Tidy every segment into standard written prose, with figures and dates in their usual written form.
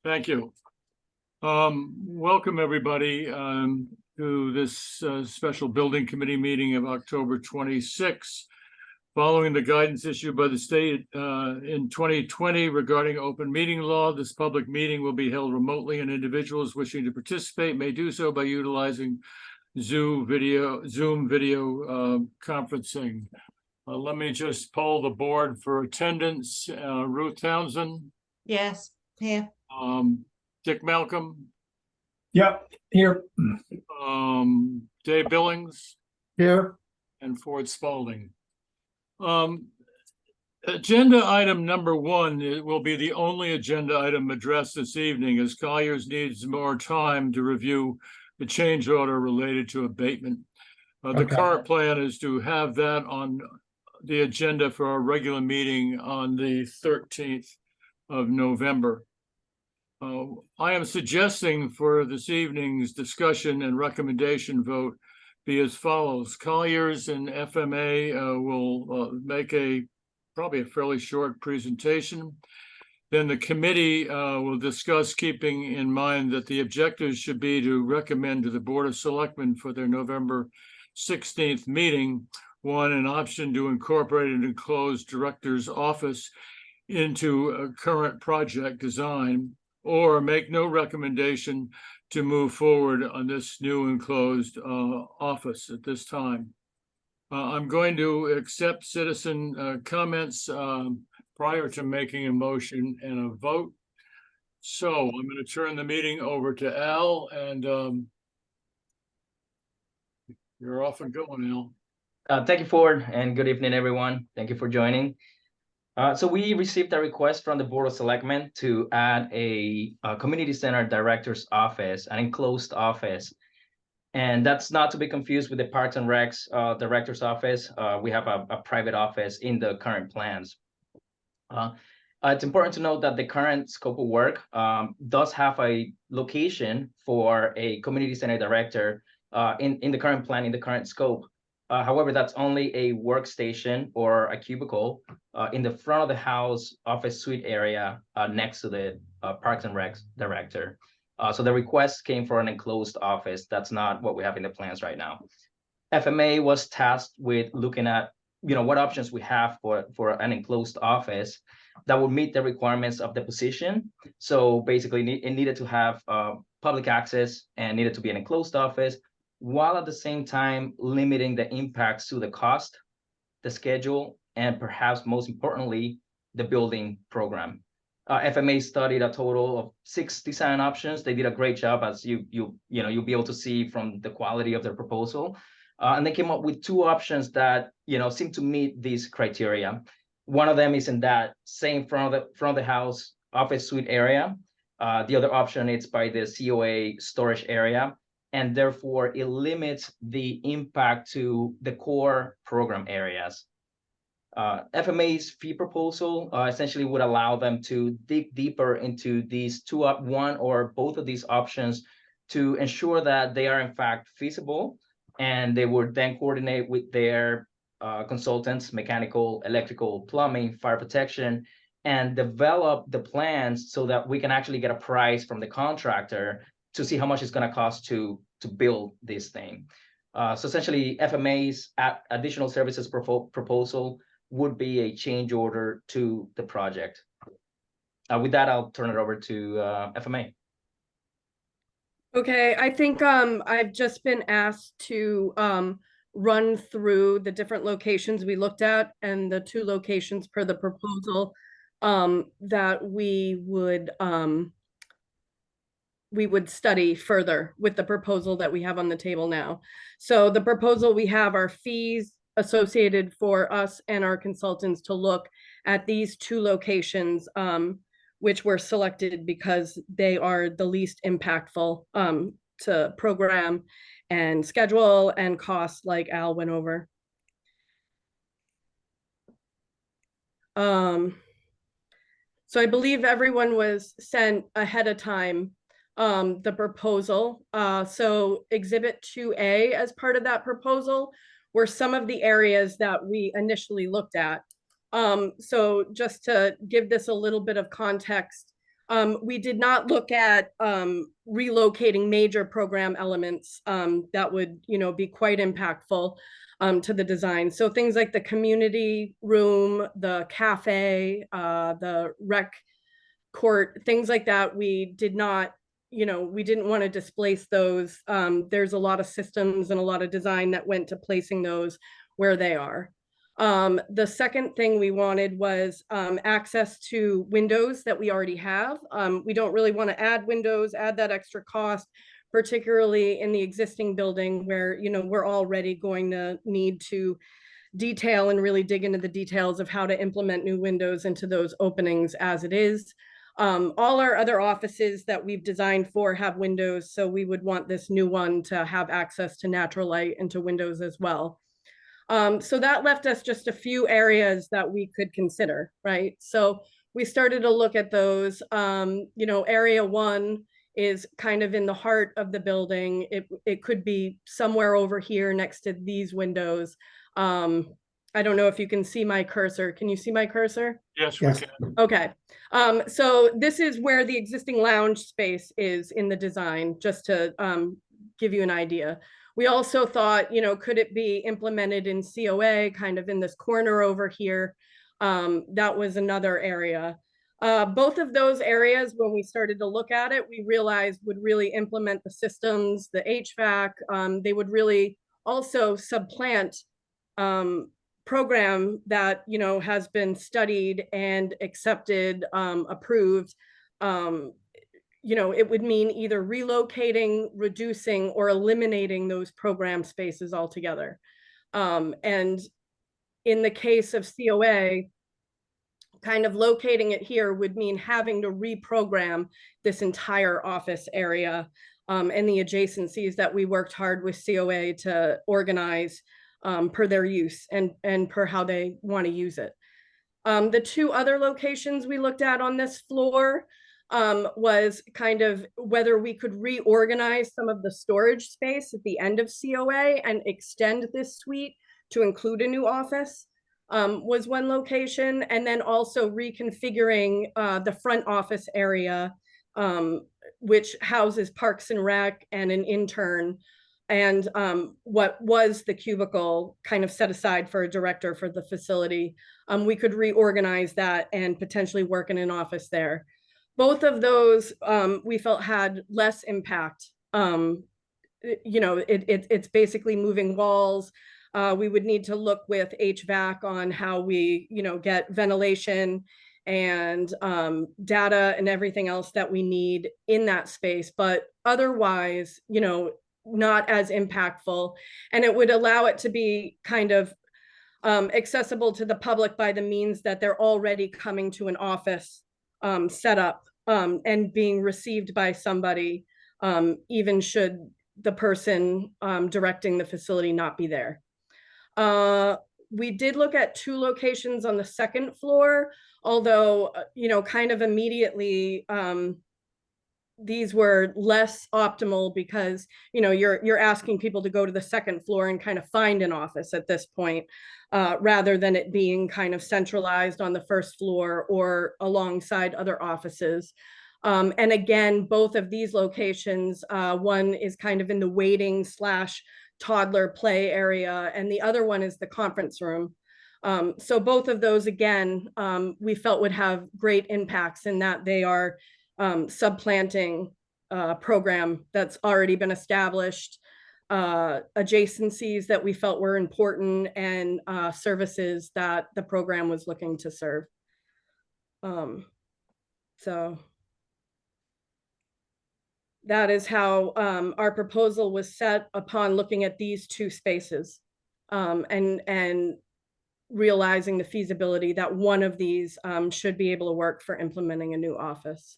Thank you. Welcome everybody to this special building committee meeting of October 26th. Following the guidance issued by the state in 2020 regarding open meeting law, this public meeting will be held remotely, and individuals wishing to participate may do so by utilizing Zoom video conferencing. Let me just poll the board for attendance. Ruth Townsend? Yes, here. Dick Malcolm? Yep, here. Dave Billings? Here. And Ford Spalding. Agenda item number 1, it will be the only agenda item addressed this evening, as Colliers needs more time to review the change order related to abatement. The current plan is to have that on the agenda for our regular meeting on the 13th of November. I am suggesting for this evening's discussion and recommendation vote be as follows. Colliers and FMA will make probably a fairly short presentation. Then the committee will discuss, keeping in mind that the objectives should be to recommend to the Board of Selectmen for their November 16th meeting, 1, an option to incorporate an enclosed director's office into a current project design, or make no recommendation to move forward on this new enclosed office at this time. I'm going to accept citizen comments prior to making a motion and a vote. So I'm going to turn the meeting over to Al, and you're off and going, Al. Thank you, Ford, and good evening, everyone. Thank you for joining. So we received a request from the Board of Selectmen to add a community center director's office, an enclosed office. And that's not to be confused with the Parks and Recs director's office. We have a private office in the current plans. It's important to note that the current scope of work does have a location for a community center director in the current plan, in the current scope. However, that's only a workstation or a cubicle in the front of the house office suite area next to the Parks and Recs director. So the request came for an enclosed office. That's not what we have in the plans right now. FMA was tasked with looking at, what options we have for an enclosed office that would meet the requirements of the position. So basically, it needed to have public access and needed to be an enclosed office, while at the same time limiting the impacts to the cost, the schedule, and perhaps most importantly, the building program. FMA studied a total of 6 design options. They did a great job, as you'll be able to see from the quality of their proposal. And they came up with 2 options that seem to meet these criteria. One of them is in that same front of the house office suite area. The other option is by the COA storage area, and therefore it limits the impact to the core program areas. FMA's fee proposal essentially would allow them to dig deeper into these one or both of these options to ensure that they are in fact feasible, and they would then coordinate with their consultants, mechanical, electrical, plumbing, fire protection, and develop the plans so that we can actually get a price from the contractor to see how much it's going to cost to build this thing. So essentially, FMA's additional services proposal would be a change order to the project. With that, I'll turn it over to FMA. Okay, I think I've just been asked to run through the different locations we looked at and the 2 locations per the proposal that we would study further with the proposal that we have on the table now. So the proposal we have are fees associated for us and our consultants to look at these 2 locations, which were selected because they are the least impactful to program and schedule and cost, like Al went over. So I believe everyone was sent ahead of time the proposal. So Exhibit 2A as part of that proposal were some of the areas that we initially looked at. So just to give this a little bit of context, We did not look at relocating major program elements that would, be quite impactful to the design. So things like the community room, the cafe, the rec court, things like that, we did not, we didn't want to displace those. There's a lot of systems and a lot of design that went to placing those where they are. The second thing we wanted was access to windows that we already have. We don't really want to add windows, add that extra cost, particularly in the existing building where, we're already going to need to detail and really dig into the details of how to implement new windows into those openings as it is. All our other offices that we've designed for have windows, so we would want this new one to have access to natural light into windows as well. So that left us just a few areas that we could consider, right? So we started to look at those. Area 1 is kind of in the heart of the building. It could be somewhere over here next to these windows. I don't know if you can see my cursor. Can you see my cursor? Yes, Yes. we can. Okay. So this is where the existing lounge space is in the design, just to give you an idea. We also thought, could it be implemented in COA, kind of in this corner over here? That was another area. Both of those areas, when we started to look at it, we realized would really implement the systems, the HVAC. They would really also supplant program that, has been studied and accepted, approved. It would mean either relocating, reducing, or eliminating those program spaces altogether. And in the case of COA, kind of locating it here would mean having to reprogram this entire office area and the adjacencies that we worked hard with COA to organize per their use and per how they want to use it. The two other locations we looked at on this floor was kind of whether we could reorganize some of the storage space at the end of COA and extend this suite to include a new office was one location. And then also reconfiguring the front office area, which houses Parks and Rec and an intern, and what was the cubicle kind of set aside for a director for the facility. We could reorganize that and potentially work in an office there. Both of those we felt had less impact. It's basically moving walls. We would need to look with HVAC on how we, get ventilation and data and everything else that we need in that space. But otherwise, not as impactful. And it would allow it to be kind of accessible to the public by the means that they're already coming to an office setup and being received by somebody, even should the person directing the facility not be there. We did look at two locations on the second floor, although, kind of immediately, these were less optimal because, you're asking people to go to the second floor and kind of find an office at this point, rather than it being kind of centralized on the first floor or alongside other offices. And again, both of these locations, one is kind of in the waiting / toddler play area, and the other one is the conference room. So both of those, again, we felt would have great impacts in that they are supplanting program that's already been established, adjacencies that we felt were important, and services that the program was looking to serve. So that is how our proposal was set upon looking at these two spaces and realizing the feasibility that one of these should be able to work for implementing a new office,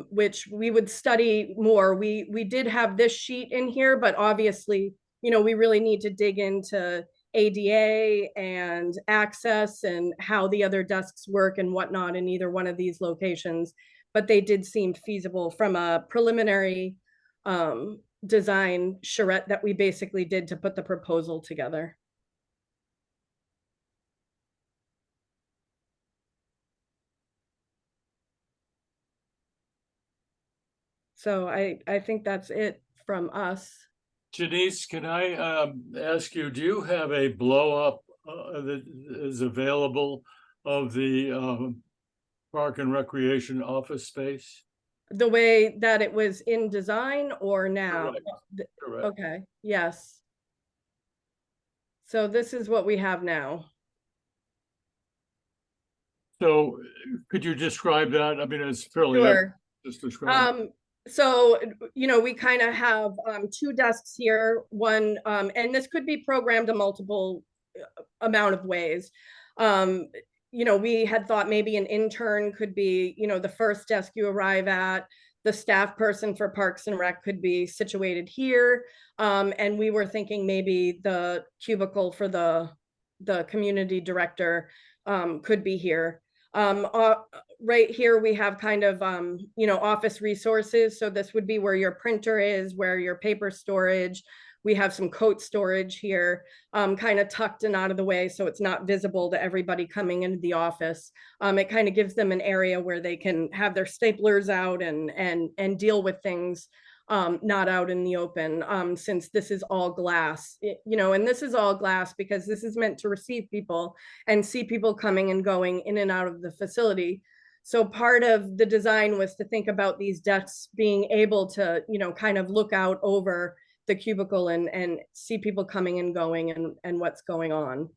which we would study more. We did have this sheet in here, but obviously, we really need to dig into ADA and access and how the other desks work and whatnot in either one of these locations. But they did seem feasible from a preliminary design charrette that we basically did to put the proposal together. So I think that's it from us. Janice, can I ask you, do you have a blow up that is available of the Park and Recreation office space? The way that it was in design or now? Correct. Correct. Okay, yes. So this is what we have now. So could you describe that? I mean, it's fairly evident, Sure. just describe. So, you know, we kind of have two desks here, one, and this could be programmed a multiple amount of ways. You know, we had thought maybe an intern could be, you know, the first desk you arrive at. The staff person for Parks and Rec could be situated here. And we were thinking maybe the cubicle for the community director could be here. Right here, we have kind of, you know, office resources. So this would be where your printer is, where your paper storage. We have some coat storage here, kind of tucked and out of the way, so it's not visible to everybody coming into the office. It kind of gives them an area where they can have their staplers out and deal with things not out in the open, since this is all glass, you know, and this is all glass because this is meant to receive people and see people coming and going in and out of the facility. So part of the design was to think about these desks being able to, you know, kind of look out over the cubicle and see people coming and going and what's going on.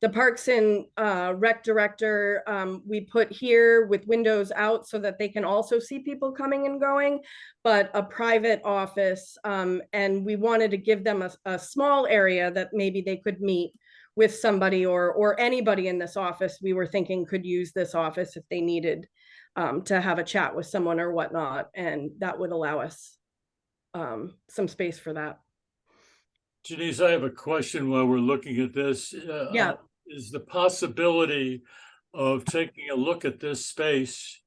The Parks and Rec director, we put here with windows out so that they can also see people coming and going, but a private office. And we wanted to give them a small area that maybe they could meet with somebody or anybody in this office. We were thinking could use this office if they needed to have a chat with someone or whatnot. And that would allow us some space for that. Janice, I have a question while we're looking at this. Yeah. Is the possibility of taking a look at this space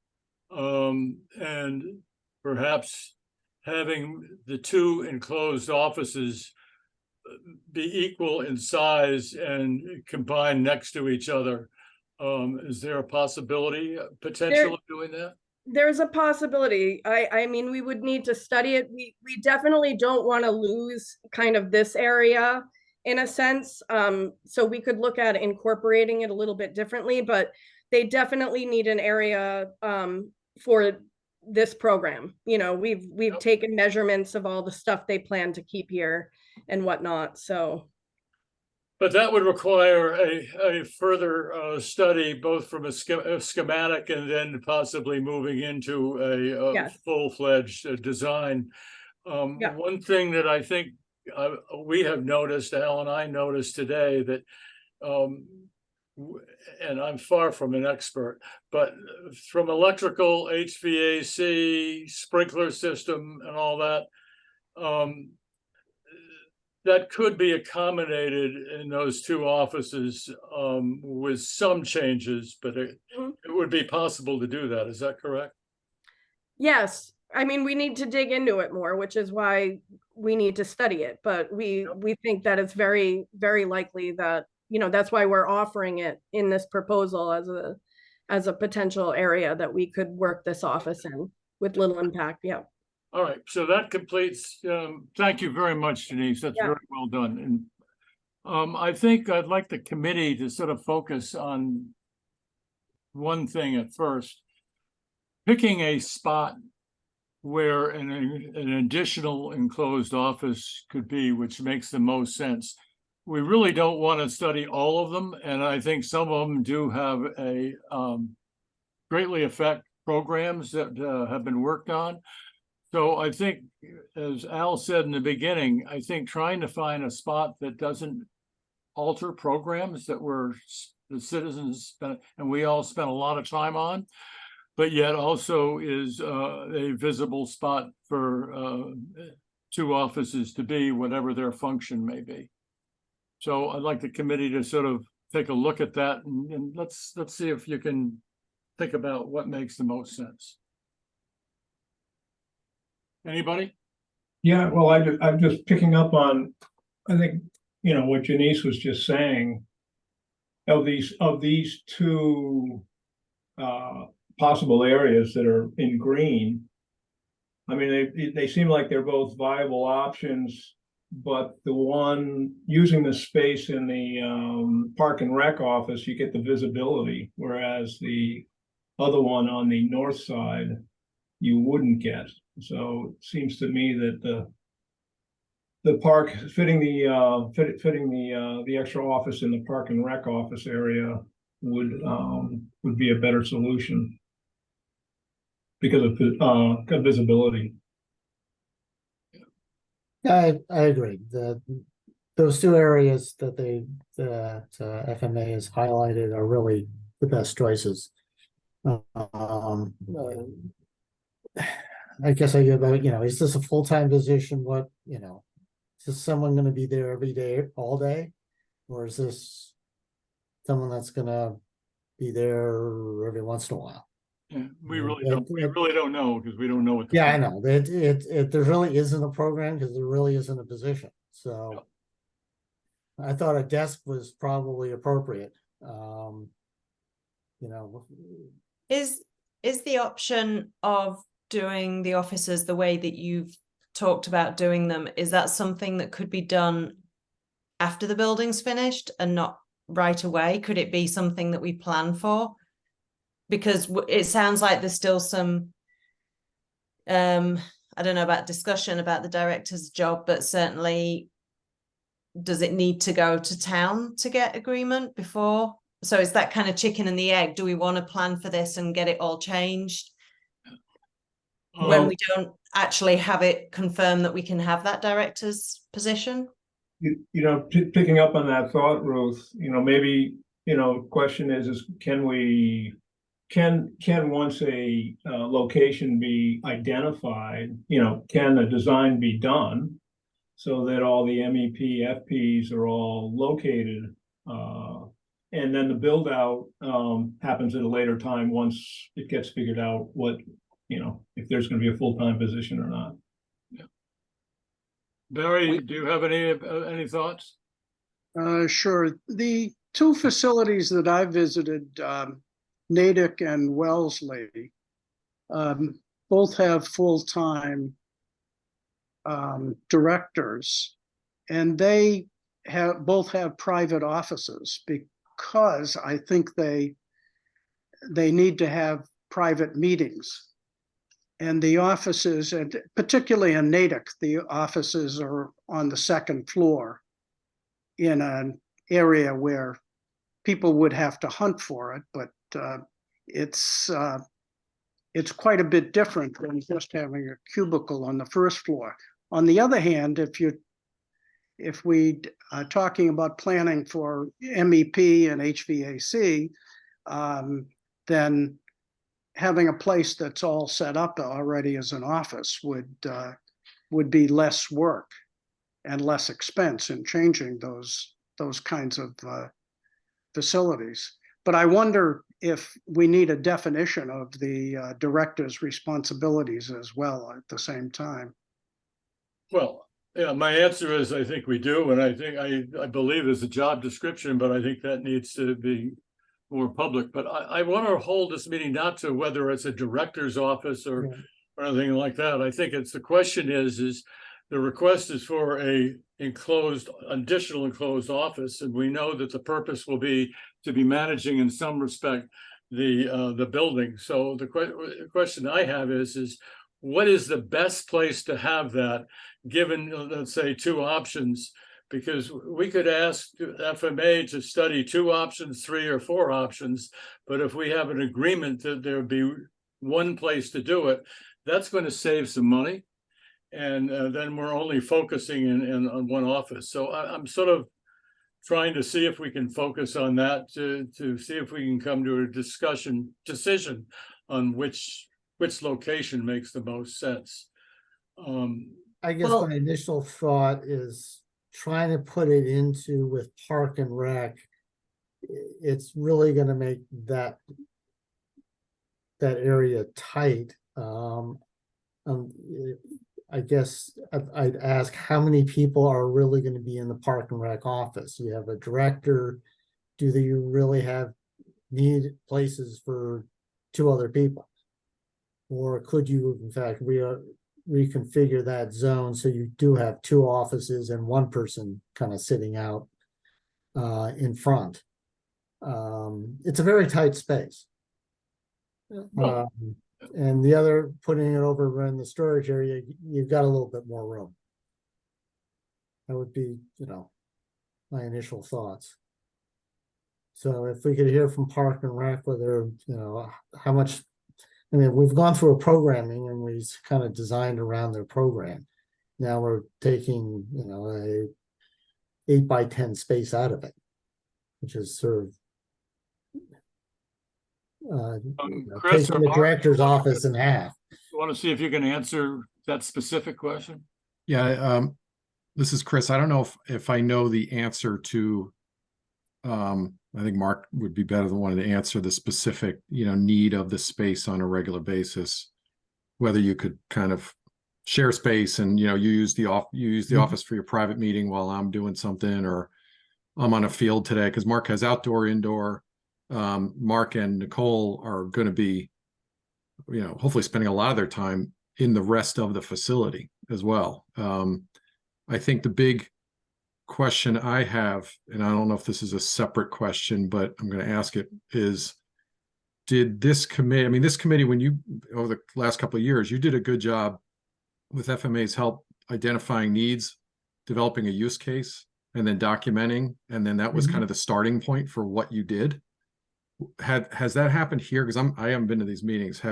and perhaps having the two enclosed offices be equal in size and combined next to each other? Is there a possibility, potential of doing that? There's a possibility. I mean, we would need to study it. We definitely don't want to lose kind of this area in a sense. So we could look at incorporating it a little bit differently, but they definitely need an area for this program. You know, we've taken measurements of all the stuff they plan to keep here and whatnot. So. But that would require a further study, both from a schematic and then possibly moving into a Yes. full-fledged design. Yeah. One thing that I think we have noticed, Al and I noticed today, that and I'm far from an expert, but from electrical, HVAC, sprinkler system and all that, that could be accommodated in those two offices with some changes, but it would be possible to do that. Is that correct? Yes. I mean, we need to dig into it more, which is why we need to study it. But we think that it's very, very likely that, you know, that's why we're offering it in this proposal as a potential area that we could work this office in with little impact. Yeah. All right, so that completes, thank you very much, Janice. That's Yeah. very well done. And I think I'd like the committee to sort of focus on one thing at first. Picking a spot where an additional enclosed office could be, which makes the most sense. We really don't want to study all of them, and I think some of them do have a greatly affect programs that have been worked on. So I think, as Al said in the beginning, I think trying to find a spot that doesn't alter programs that the citizens spent, and we all spent a lot of time on, but yet also is a visible spot for two offices to be, whatever their function may be. So I'd like the committee to sort of take a look at that and let's see if you can think about what makes the most sense. Anybody? Yeah, well, I'm just picking up on, I think, you know, what Janice was just saying. Of these two possible areas that are in green, I mean, they seem like they're both viable options, but the one using the space in the Park and Rec office, you get the visibility, whereas the other one on the north side, you wouldn't get. So it seems to me that the park fitting the extra office in the Park and Rec office area would be a better solution because of visibility. I agree. Those two areas that FMA has highlighted are really the best choices. I guess I get about, is this a full-time position? What, is this someone going to be there every day, all day? Or is this someone that's going to be there every once in a while? Yeah, we really don't know because we don't know what. Yeah, I know. There really isn't a program because there really isn't a position. So I thought a desk was probably appropriate. Is the option of doing the offices the way that you've talked about doing them, is that something that could be done after the building's finished and not right away? Could it be something that we plan for? Because it sounds like there's still some, I don't know about discussion about the director's job, but certainly does it need to go to town to get agreement before? So is that kind of chicken and the egg? Do we want to plan for this and get it all changed when we don't actually have it confirmed that we can have that director's position? Picking up on that thought, Ruth, maybe, question is can once a location be identified, can a design be done so that all the MEP, FPs are all located, and then the build out happens at a later time once it gets figured out what, if there's going to be a full-time position or not. Yeah. Barry, do you have any thoughts? Sure. The two facilities that I visited, Natick and Wellesley, both have full-time directors, and they both have private offices because I think they need to have private meetings. And the offices, and particularly in Natick, the offices are on the second floor in an area where people would have to hunt for it, but it's quite a bit different than just having a cubicle on the first floor. On the other hand, if we are talking about planning for MEP and HVAC, then having a place that's all set up already as an office would be less work and less expense in changing those kinds of facilities. But I wonder if we need a definition of the director's responsibilities as well at the same time. Well, yeah, my answer is I think we do, and I believe there's a job description, but I think that needs to be more public. But I want to hold this meeting not to whether it's a director's office or anything like that. I think the question is the request is for a additional enclosed office, and we know that the purpose will be to be managing in some respect the building. So the question I have is what is the best place to have that, given, let's say, two options? Because we could ask FMA to study 2 options, 3 or 4 options, but if we have an agreement that there would be one place to do it, that's going to save some money. And then we're only focusing on one office. So I'm sort of trying to see if we can focus on that to see if we can come to a decision on which location makes the most sense. I guess my initial thought is trying to put it into with Park and Rec. It's really going to make that area tight. I guess I'd ask how many people are really going to be in the Park and Rec office. You have a director. Do you really need places for 2 other people? Or could you, in fact, reconfigure that zone so you do have two offices and one person kind of sitting out in front. It's a very tight space. Well- And the other, putting it over in the storage area, you've got a little bit more room. That would be, my initial thoughts. So if we could hear from Park and Rec, whether, how much, I mean, we've gone through a programming and we kind of designed around their program. Now we're taking, a 8x10 space out of it, which is sort of Chris taking or the Mark, director's office in half. you want to see if you can answer that specific question? Yeah, this is Chris. I don't know if I know the answer to, I think Mark would be better than one to answer the specific, need of the space on a regular basis. Whether you could kind of share space and, you use the office for your private meeting while I'm doing something, or I'm on a field today, because Mark has outdoor, indoor. Mark and Nicole are going to be, hopefully spending a lot of their time in the rest of the facility as well. I think the big question I have, and I don't know if this is a separate question, but I'm going to ask it, is did this committee, when you, over the last couple of years, you did a good job with FMA's help identifying needs, developing a use case, and then documenting, and then that was kind of the starting point for what you did. Has that happened here? Because I haven't been to these meetings.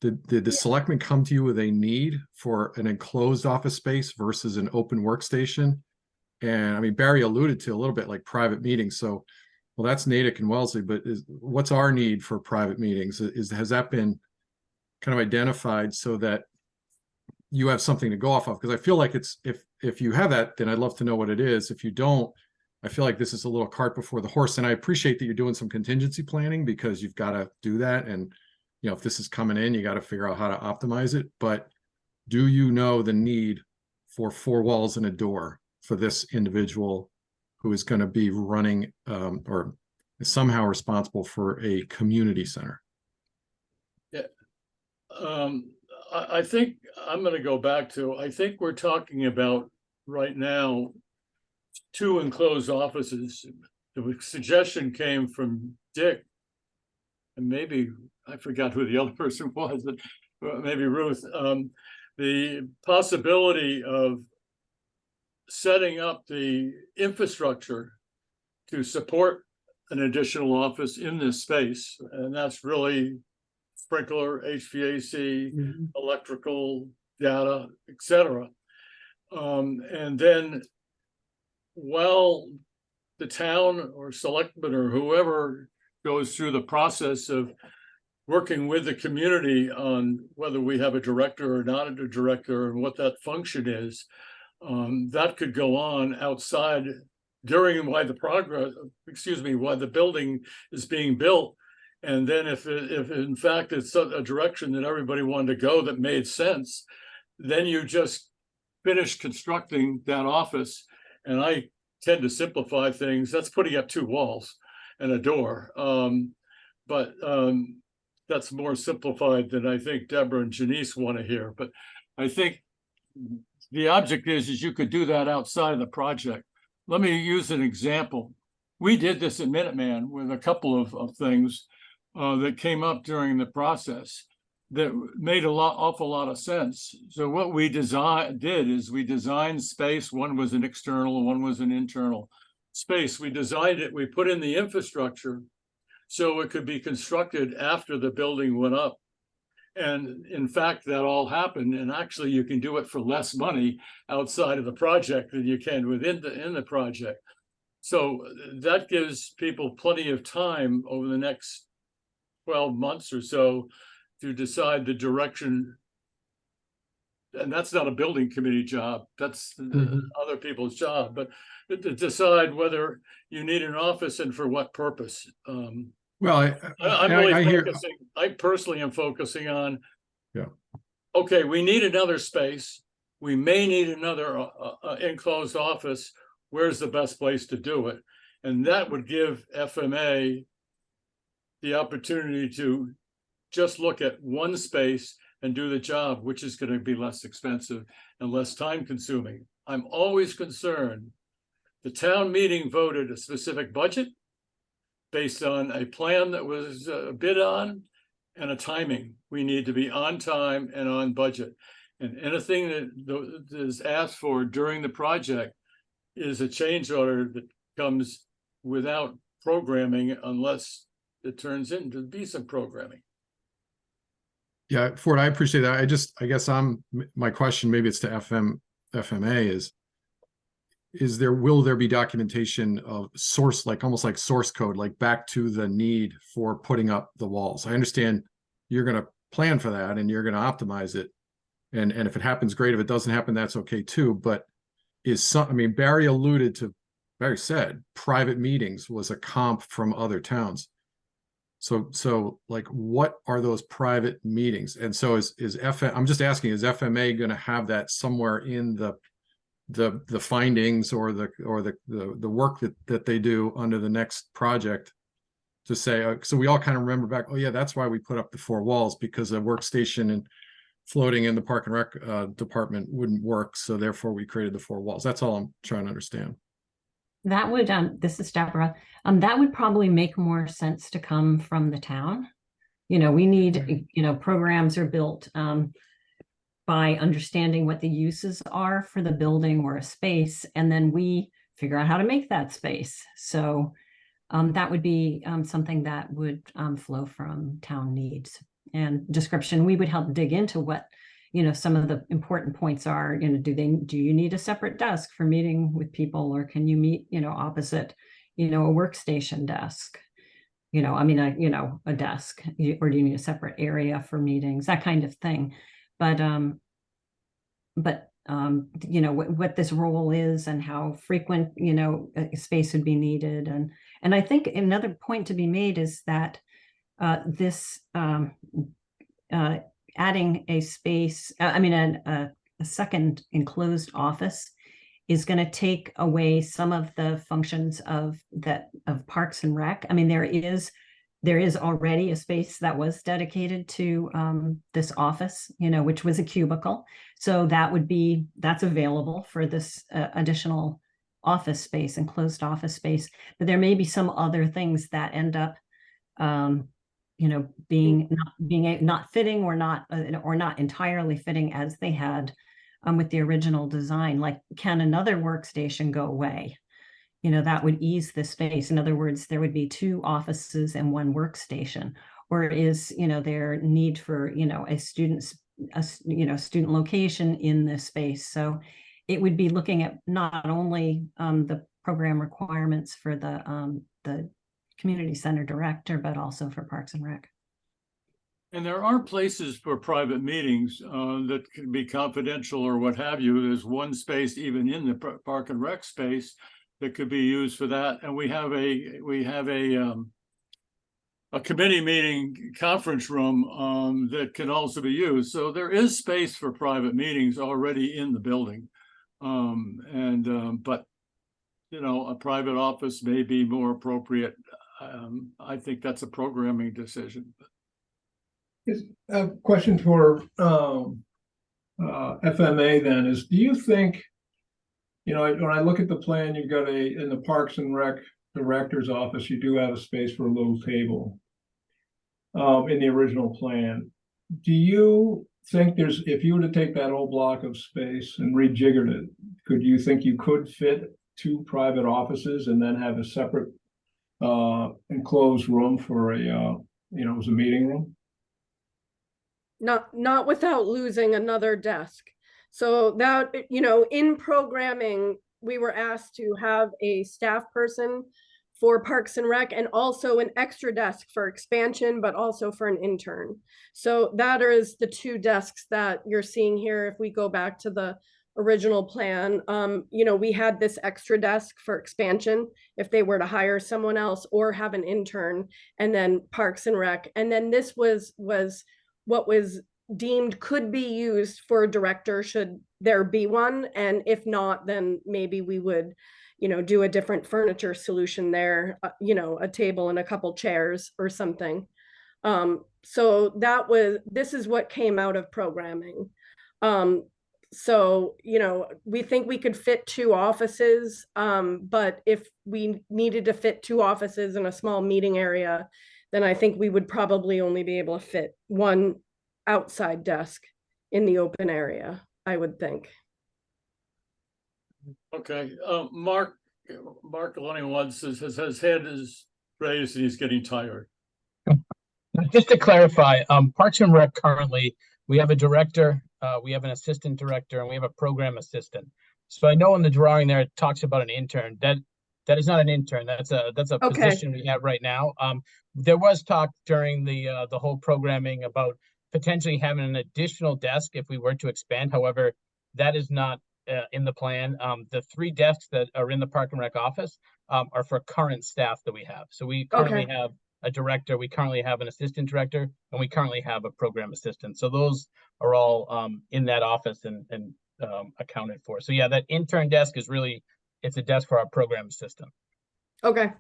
Did the selectmen come to you with a need for an enclosed office space versus an open workstation? And I mean, Barry alluded to a little bit like private meetings. So, well, that's Natick and Wellesley, but what's our need for private meetings? Has that been kind of identified so that you have something to go off of? Because I feel like if you have that, then I'd love to know what it is. If you don't, I feel like this is a little cart before the horse. And I appreciate that you're doing some contingency planning, because you've got to do that. And if this is coming in, you got to figure out how to optimize it. But do you know the need for 4 walls and a door for this individual who is going to be running or is somehow responsible for a community center? Yeah. I think I'm going to go back to, I think we're talking about right now 2 enclosed offices. The suggestion came from Dick, and maybe I forgot who the other person was, but maybe Ruth. The possibility of setting up the infrastructure to support an additional office in this space, and that's really sprinkler, HVAC, electrical, data, etc. And then while the town or selectmen or whoever goes through the process of working with the community on whether we have a director or not a director and what that function is, that could go on outside during while the building is being built. And then if in fact it's a direction that everybody wanted to go that made sense, then you just finish constructing that office. And I tend to simplify things. That's putting up 2 walls and a door. But that's more simplified than I think Deborah and Janice want to hear. But I think the object is you could do that outside of the project. Let me use an example. We did this at Minuteman with a couple of things that came up during the process that made awful lot of sense. So what we did is we designed space. One was an external, one was an internal space. We designed it, we put in the infrastructure so it could be constructed after the building went up. And in fact, that all happened. And actually you can do it for less money outside of the project than you can within the project. So that gives people plenty of time over the next 12 months or so to decide the direction. And that's not a building committee job. That's other people's job, but to decide whether you need an office and for what purpose. Well, I personally am focusing on, okay, we need another space. We may need another enclosed office. Where's the best place to do it? And that would give FMA the opportunity to just look at one space and do the job, which is going to be less expensive and less time consuming. I'm always concerned. The town meeting voted a specific budget based on a plan that was bid on and a timing. We need to be on time and on budget. And anything that is asked for during the project is a change order that comes without programming unless it turns into be some programming. Yeah, Ford, I appreciate that. I guess my question, maybe it's to FMA will there be documentation of source, like almost like source code, like back to the need for putting up the walls? I understand you're going to plan for that and you're going to optimize it. And if it happens, great. If it doesn't happen, that's okay too. But Barry said private meetings was a comp from other towns. So like, what are those private meetings? And so I'm just asking, is FMA going to have that somewhere in the findings or the work that they do under the next project to say, so we all kind of remember back, oh yeah, that's why we put up the 4 walls, because a workstation and floating in the Park and Rec department wouldn't work. So therefore we created the 4 walls. That's all I'm trying to understand. That would, this is Deborah, that would probably make more sense to come from the town. We need, programs are built by understanding what the uses are for the building or a space, and then we figure out how to make that space. So that would be something that would flow from town needs and description. We would help dig into what some of the important points are. Do you need a separate desk for meeting with people, or can you meet opposite a workstation desk, a desk, or do you need a separate area for meetings, that kind of thing. But what this role is and how frequent space would be needed. And I think another point to be made is that this adding a space, a second enclosed office is going to take away some of the functions of Parks and Rec. There is already a space that was dedicated to this office, which was a cubicle. So that's available for this additional office space, enclosed office space. But there may be some other things that end up being not fitting or not entirely fitting as they had with the original design. Like, can another workstation go away? That would ease the space. In other words, there would be 2 offices and 1 workstation. Or is their need for a student location in this space? So it would be looking at not only the program requirements for the community center director, but also for Parks and Rec. And there are places for private meetings that can be confidential or what have you. There's one space even in the Park and Rec space that could be used for that. And we have a committee meeting conference room that can also be used. So there is space for private meetings already in the building. But a private office may be more appropriate. I think that's a programming decision. A question for FMA then is, do you think, when I look at the plan, you've got in the Parks and Rec director's office, you do have a space for a little table in the original plan. Do you think if you were to take that whole block of space and rejiggered it, could you think you could fit 2 private offices and then have a separate enclosed room for as a meeting room? Not without losing another desk. So that, in programming, we were asked to have a staff person for Parks and Rec and also an extra desk for expansion, but also for an intern. So that is the 2 desks that you're seeing here. If we go back to the original plan, we had this extra desk for expansion if they were to hire someone else or have an intern, and then Parks and Rec. And then this was what was deemed could be used for a director should there be one. And if not, then maybe we would, do a different furniture solution there, a table and a couple chairs or something. so this is what came out of programming. So, you know, we think we could fit 2 offices, but if we needed to fit 2 offices in a small meeting area, then I think we would probably only be able to fit 1 outside desk in the open area, I would think. Okay, Mark Lonnie says his head is raised and he's getting tired. Just to clarify, Parks and Rec currently, we have a director, we have an assistant director, and we have a program assistant. So I know in the drawing there, it talks about an intern. That is not an intern. That's a Okay. position we have right now. There was talk during the whole programming about potentially having an additional desk if we were to expand. However, that is not in the plan. The 3 desks that are in the Park and Rec office are for current staff that we have. So we currently have a director, we currently have an assistant director, and we currently have a program assistant. So those are all in that office and accounted for. So yeah, that intern desk is really, it's a desk for our program assistant. Okay.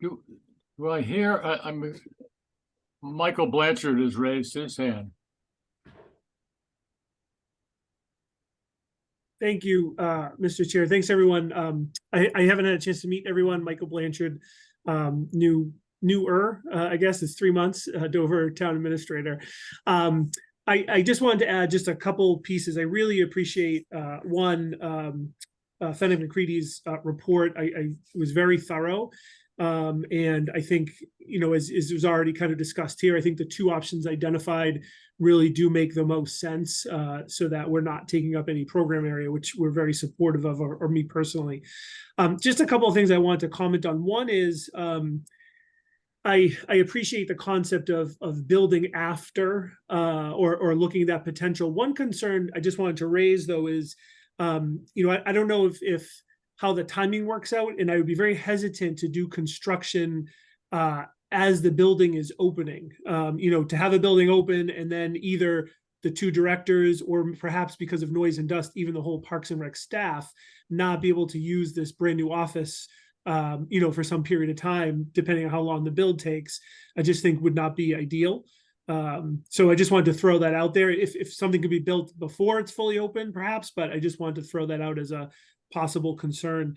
Do I hear, I'm Michael Blanchard has raised his hand. Thank you, Mr. Chair. Thanks, everyone. I haven't had a chance to meet everyone. Michael Blanchard, newer, I guess it's 3 months, Dover Town Administrator. I just wanted to add just a couple pieces. I really appreciate one, Fenwick McCready's report. I was very thorough. And I think, you know, as was already kind of discussed here, I think the 2 options identified really do make the most sense, so that we're not taking up any program area, which we're very supportive of, or me personally. Just a couple of things I want to comment on. One is I appreciate the concept of building after or looking at that potential. One concern I just wanted to raise, though, is you know, I don't know if how the timing works out, and I would be very hesitant to do construction as the building is opening. You know, to have a building open and then either the 2 directors, or perhaps because of noise and dust, even the whole Parks and Rec staff, not be able to use this brand new office, you know, for some period of time, depending on how long the build takes, I just think would not be ideal. So I just wanted to throw that out there. If something could be built before it's fully open, perhaps, but I just wanted to throw that out as a possible concern.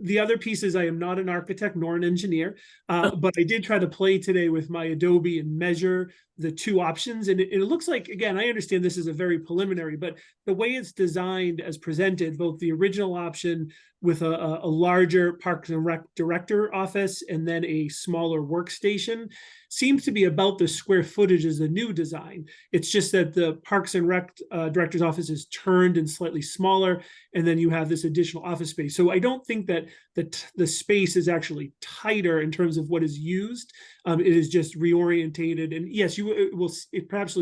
The other piece is I am not an architect nor an engineer, but I did try to play today with my Adobe and measure the 2 options. And it looks like, again, I understand this is a very preliminary, but the way it's designed as presented, both the original option with a larger Parks and Rec director office and then a smaller workstation, seems to be about the square footage as the new design. It's just that the Parks and Rec director's office is turned and slightly smaller, and then you have this additional office space. So I don't think that the space is actually tighter in terms of what is used. It is just reorientated, and yes, it perhaps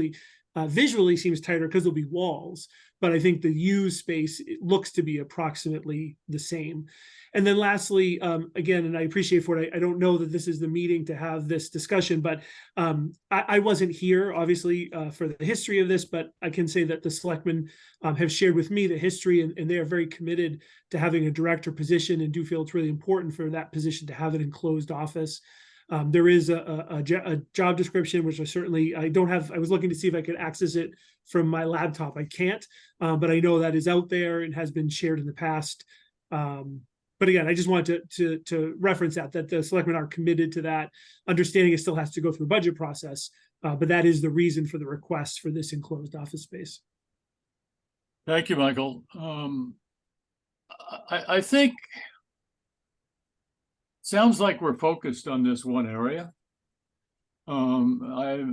visually seems tighter because there'll be walls, but I think the used space looks to be approximately the same. And then lastly, again, and I appreciate for it, I don't know that this is the meeting to have this discussion, but I wasn't here, obviously, for the history of this, but I can say that the selectmen have shared with me the history, and they are very committed to having a director position, and do feel it's really important for that position to have an enclosed office. There is a job description, which I don't have. I was looking to see if I could access it from my laptop. I can't, but I know that is out there and has been shared in the past. But again, I just wanted to reference that the selectmen are committed to that, understanding it still has to go through a budget process, but that is the reason for the request for this enclosed office space. Thank you, Michael. I think sounds like we're focused on this one area. I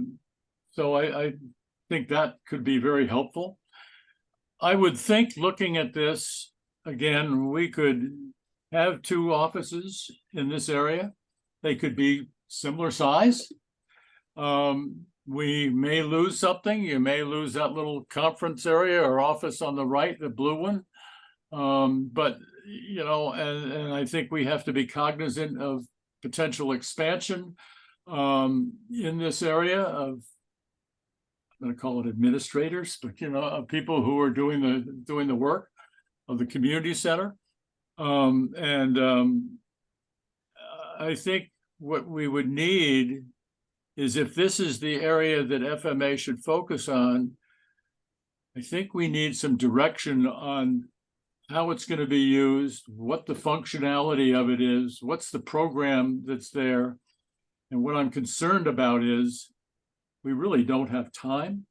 think that could be very helpful. I would think, looking at this again, we could have 2 offices in this area. They could be similar size. We may lose something. You may lose that little conference area or office on the right, the blue one. But, you know, and I think we have to be cognizant of potential expansion in this area of, I'm going to call it administrators, but, you know, of people who are doing the work of the community center. I think what we would need is, if this is the area that FMA should focus on, I think we need some direction on how it's going to be used, what the functionality of it is, what's the program that's there. And what I'm concerned about is we really don't have time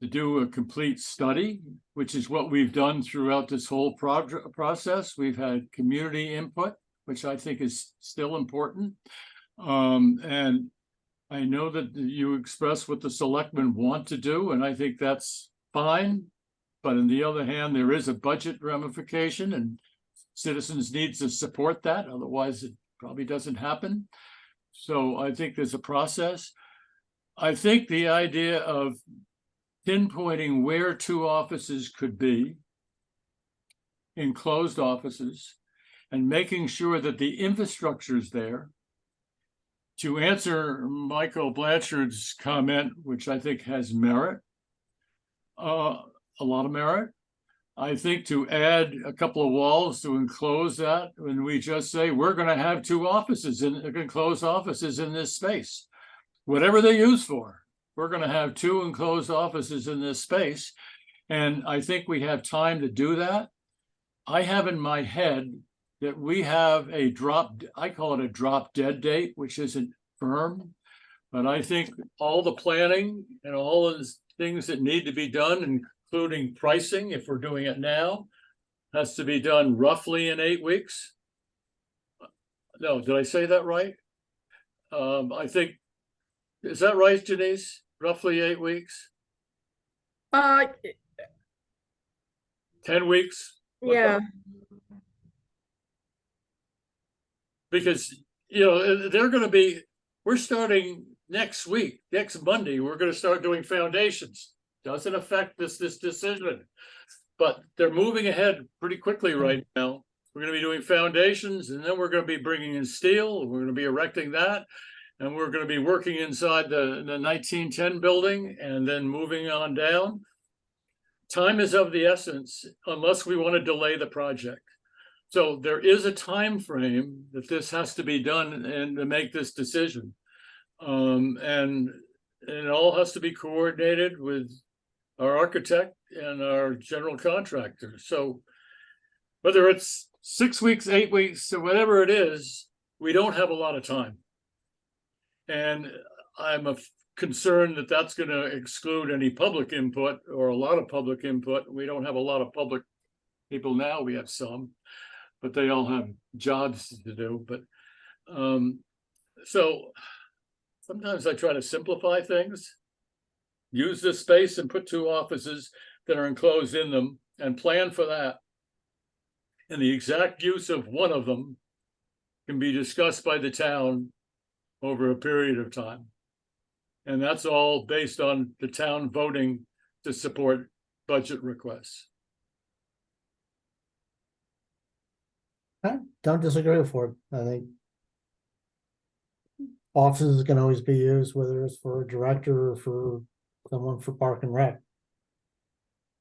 to do a complete study, which is what we've done throughout this whole process. We've had community input, which I think is still important. And I know that you express what the selectmen want to do, and I think that's fine. But on the other hand, there is a budget ramification, and citizens need to support that. Otherwise, it probably doesn't happen. So I think there's a process. I think the idea of pinpointing where 2 offices could be, enclosed offices, and making sure that the infrastructure is there. To answer Michael Blanchard's comment, which I think has merit, a lot of merit, I think to add a couple of walls to enclose that, when we just say we're going to have 2 offices in enclosed offices in this space, whatever they're used for, we're going to have 2 enclosed offices in this space. And I think we have time to do that. I have in my head that we have a I call it a drop dead date, which isn't firm, but I think all the planning and all of the things that need to be done, including pricing, if we're doing it now, has to be done roughly in 8 weeks. No, did I say that right? I think, is that right, Janice? Roughly 8 weeks? 10 weeks? Yeah. Because, they're going to be, we're starting next week, next Monday, we're going to start doing foundations. Doesn't affect this decision, but they're moving ahead pretty quickly right now. We're going to be doing foundations, and then we're going to be bringing in steel. We're going to be erecting that, and we're going to be working inside the 1910 building, and then moving on down. Time is of the essence, unless we want to delay the project. So there is a time frame that this has to be done and to make this decision. And it all has to be coordinated with our architect and our general contractor. So whether it's 6 weeks, 8 weeks, or whatever it is, we don't have a lot of time. And I'm concerned that that's going to exclude any public input or a lot of public input. We don't have a lot of public people now. We have some, but they all have jobs to do. But so sometimes I try to simplify things, use this space and put 2 offices that are enclosed in them and plan for that. And the exact use of one of them can be discussed by the town over a period of time. And that's all based on the town voting to support budget requests. I don't disagree with Ford. I think offices can always be used, whether it's for a director or for someone for Park and Rec.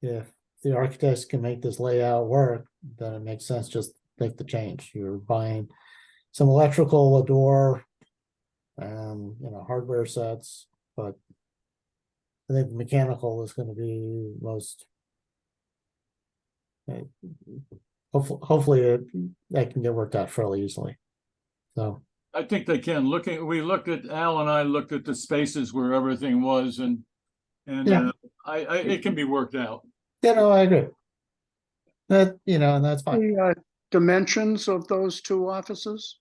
If the architects can make this layout work, then it makes sense just make the change. You're buying some electrical, a door, and hardware sets, but I think mechanical is going to be most. Hopefully that can get worked out fairly easily. So I think they can. Al and I looked at the spaces where everything was, and Yeah. It can be worked out. yeah, no, I agree. That and that's fine. The dimensions of those 2 offices?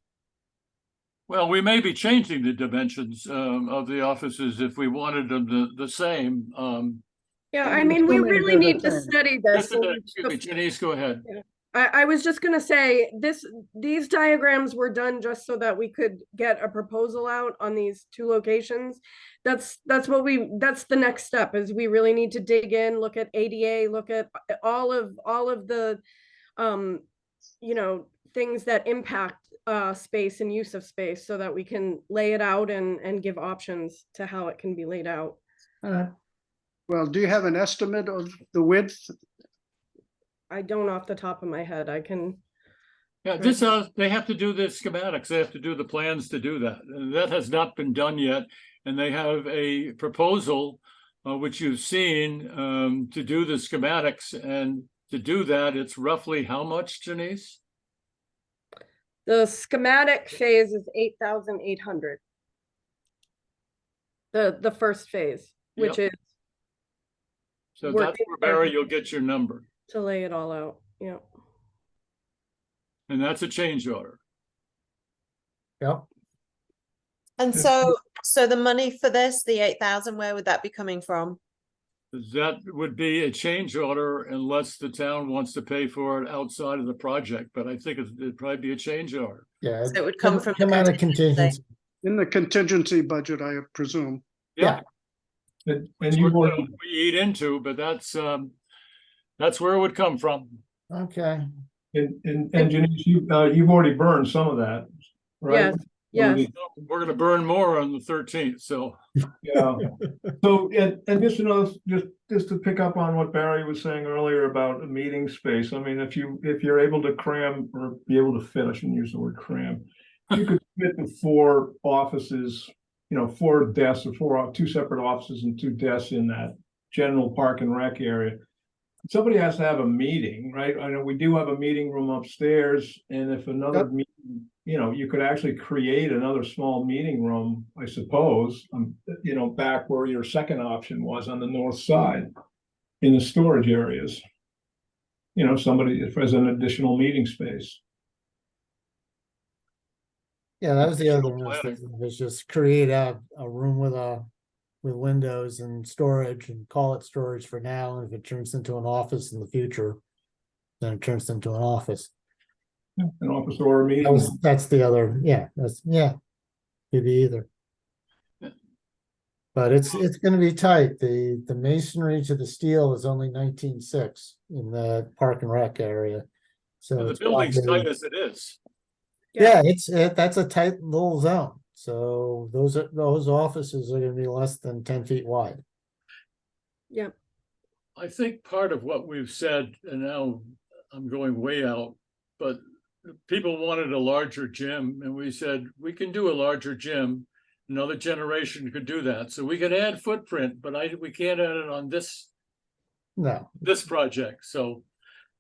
Well, we may be changing the dimensions of the offices if we wanted them the same. Yeah, I mean, we Assuming really they're the need to same. study this. Excuse me, Janice, go ahead. I was just gonna say, these diagrams were done just so that we could get a proposal out on these 2 locations. That's the next step, is we really need to dig in, look at ADA, look at all of the things that impact space and use of space, so that we can lay it out and give options to how it can be laid out. All right. Well, do you have an estimate of the width? I don't off the top of my head. I can Yeah, this, they have to do the schematics, they have to do the plans to do that, and that has not been done yet. And they have a proposal, which you've seen, to do the schematics, and to do that, it's roughly how much, Janice? The schematic phase is 8,800. The first phase, which is So that's working where, Barry, you'll get your number, to lay it all out, yeah. and that's a change order. Yep. And so the money for this, the 8,000, where would that be coming from? That would be a change order unless the town wants to pay for it outside of the project, but I think it'd probably be a change order. Yeah. So it would come from the Come out of contingency. contingency. In the contingency budget, I presume. Yeah. And That's you what already, we eat into, but that's where it would come from. Okay. and Janice, you've already burned some of that, right? Yes, We're gonna burn more on the 13th, so. Yeah. So, and just just to pick up on what Barry was saying earlier about a meeting space, I mean, if you're able to cram, or be able to fit, I shouldn't use the word cram. You could fit the 4 offices, 4 desks, or 2 separate offices and 2 desks in that general park and rec area. Somebody has to have a meeting, right? I know we do have a meeting room upstairs, and if another meeting, you could actually create another small meeting room, I suppose, back where your second option was on the north side in the storage areas. Somebody has an additional meeting space. Yeah, that was the other Additional one, planning. was just create a room with windows and storage, and call it storage for now, and if it turns into an office in the future, then it turns into an office. An office or a meeting. That's the other, could be either. Yeah. But it's gonna be tight, the masonry to the steel is only 19.6 in the park and rec area. So The it's building's probably- tight as it is. Yeah, that's a tight little zone, so those offices are gonna be less than 10 feet wide. Yep. I think part of what we've said, and now I'm going way out, but people wanted a larger gym, and we said, we can do a larger gym. Another generation could do that, so we could add footprint, but we can't add it on this No, project, so.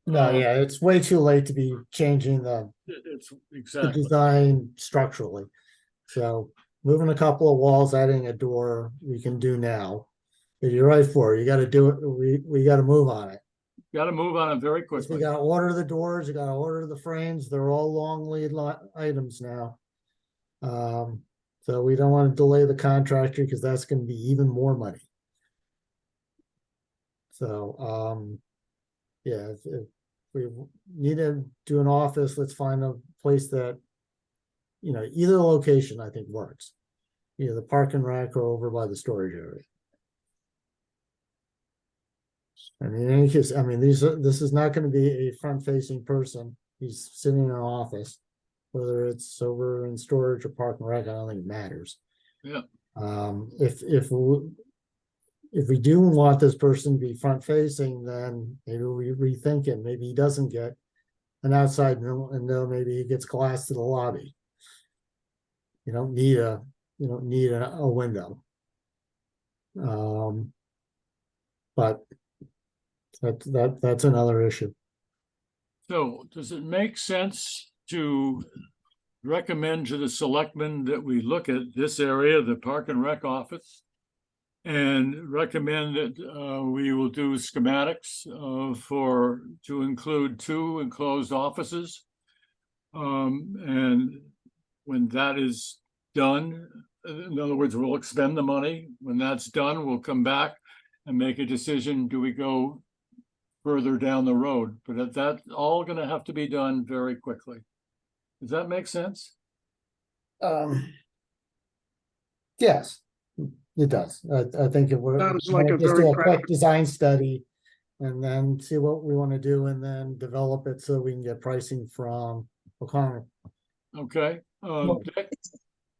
no, yeah, it's way too late to be changing It's the exactly, design structurally. So moving a couple of walls, adding a door, we can do now. But you're right, you gotta do it, we gotta move on it. gotta move on it very We quickly. gotta order the doors, you gotta order the frames, they're all long lead items now. So we don't wanna delay the contractor, because that's gonna be even more money. So, yeah, if we need to do an office, let's find a place that, either location I think works. Either the park and rec or over by the storage area. I mean, in any case, this is not gonna be a front-facing person. He's sitting in an office. Whether it's over in storage or park and rec, I don't think it matters. Yeah. If we do want this person to be front-facing, then maybe we rethink it. Maybe he doesn't get an outside window, maybe he gets glass to the lobby. You don't need a window. But that's another issue. So does it make sense to recommend to the selectmen that we look at this area, the park and rec office? And recommend that we will do schematics to include 2 enclosed offices. And when that is done, in other words, we'll expend the money. When that's done, we'll come back and make a decision. Do we go further down the road? But that's all going to have to be done very quickly. Does that make sense? Yes, it does. I think it would. Sounds like a just very do a quick practical- design study, and then see what we want to do, and then develop it so we can get pricing from O'Connor. Okay. Dick,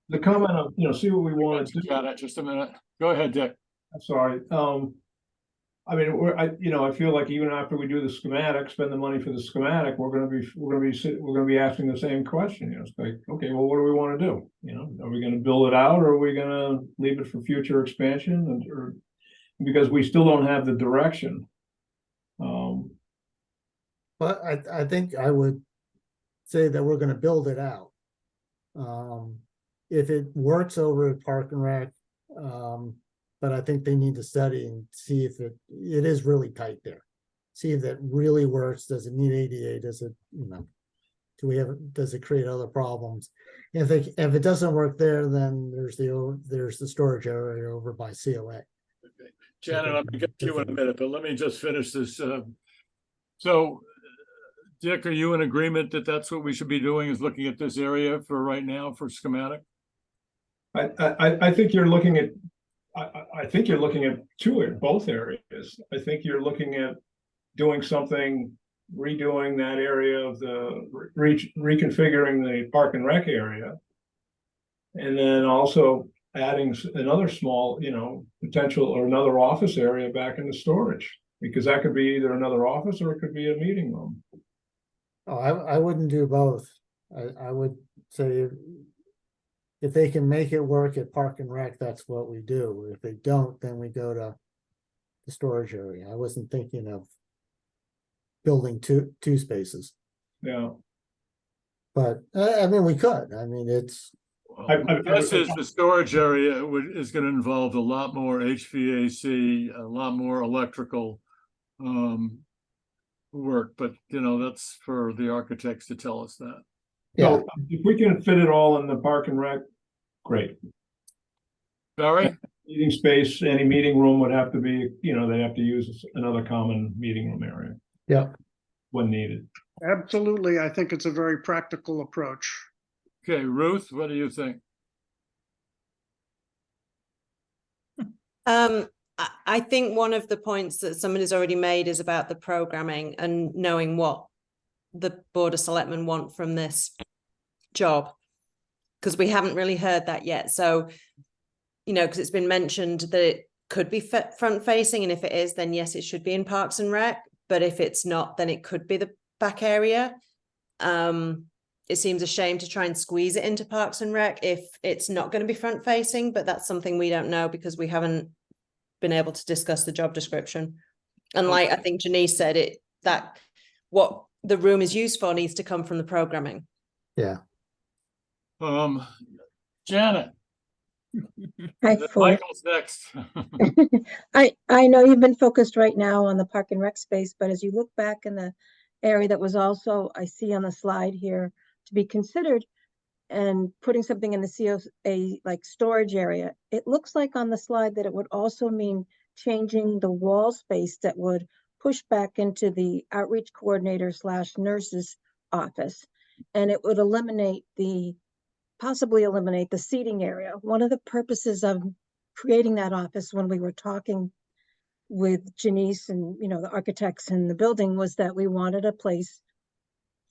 The comment of, see what we want to do. got it. Just a minute. Go ahead, Dick. I'm sorry. I mean, I feel like even after we do the schematic, spend the money for the schematic, we're gonna be asking the same question, you know, it's like, okay, well, what do we want to do? You know, are we gonna build it out, or are we gonna leave it for future expansion, or because we still don't have the direction. But I think I would say that we're gonna build it out. If it works over at Park and Rec, but I think they need to study and see if it is really tight there. See if it really works. Does it need ADA? Does it, you know, does it create other problems? If it doesn't work there, then there's the storage area over by COA. Okay. Janet, I'll get to you in a minute, but let me just finish this. So, Dick, are you in agreement that that's what we should be doing, is looking at this area for right now for schematic? I think you're looking at, I think you're looking at both areas. I think you're looking at doing something, redoing that area of the, reconfiguring the Park and Rec area. And then also adding another small, you know, potential, or another office area back into storage, because that could be either another office or it could be a meeting room. Oh, I wouldn't do both. I would say if they can make it work at Park and Rec, that's what we do. If they don't, then we go to the storage area. I wasn't thinking of building two spaces, Yeah. but I mean, we could. I mean, it's. My guess is the storage area is going to involve a lot more HVAC, a lot more electrical work, but you know, that's for the architects to tell us that. Yeah. So if we can fit it all in the Park and Rec, great. Barry? Meeting space, any meeting room would have to be, you know, they'd have to use another common meeting room area. Yep. When needed. Absolutely. I think it's a very practical approach. Okay, Ruth, what do you think? I think one of the points that somebody's already made is about the programming and knowing what the Board of Selectmen want from this job, because we haven't really heard that yet. So, you know, because it's been mentioned that it could be front facing, and if it is, then yes, it should be in Parks and Rec, but if it's not, then it could be the back area. It seems a shame to try and squeeze it into Parks and Rec if it's not going to be front facing, but that's something we don't know because we haven't been able to discuss the job description. And like I think Janice said, that what the room is used for needs to come from the programming. Yeah. Janet. Hi, Ford. Michael's next. I know you've been focused right now on the Park and Rec space, but as you look back in the area that was also, I see on the slide here, to be considered and putting something in the COA like storage area, it looks like on the slide that it would also mean changing the wall space that would push back into the outreach coordinator / nurse's office. And it would possibly eliminate the seating area. One of the purposes of creating that office when we were talking with Janice and, you know, the architects in the building was that we wanted a place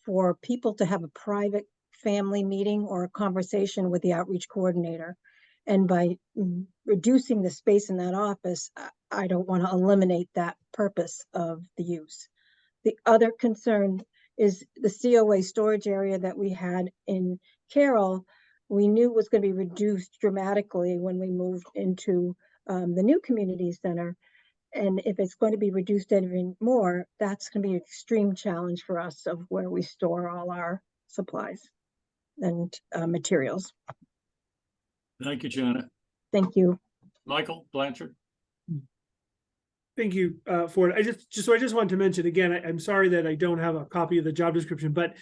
for people to have a private family meeting or a conversation with the outreach coordinator. And by reducing the space in that office, I don't want to eliminate that purpose of the use. The other concern is the COA storage area that we had in Carroll, we knew was going to be reduced dramatically when we moved into the new community center. And if it's going to be reduced even more, that's going to be an extreme challenge for us of where we store all our supplies and materials. Thank you, Janet. Thank you. Michael Blanchard. Thank you, Ford. I just wanted to mention again, I'm sorry that I don't have a copy of the job description, but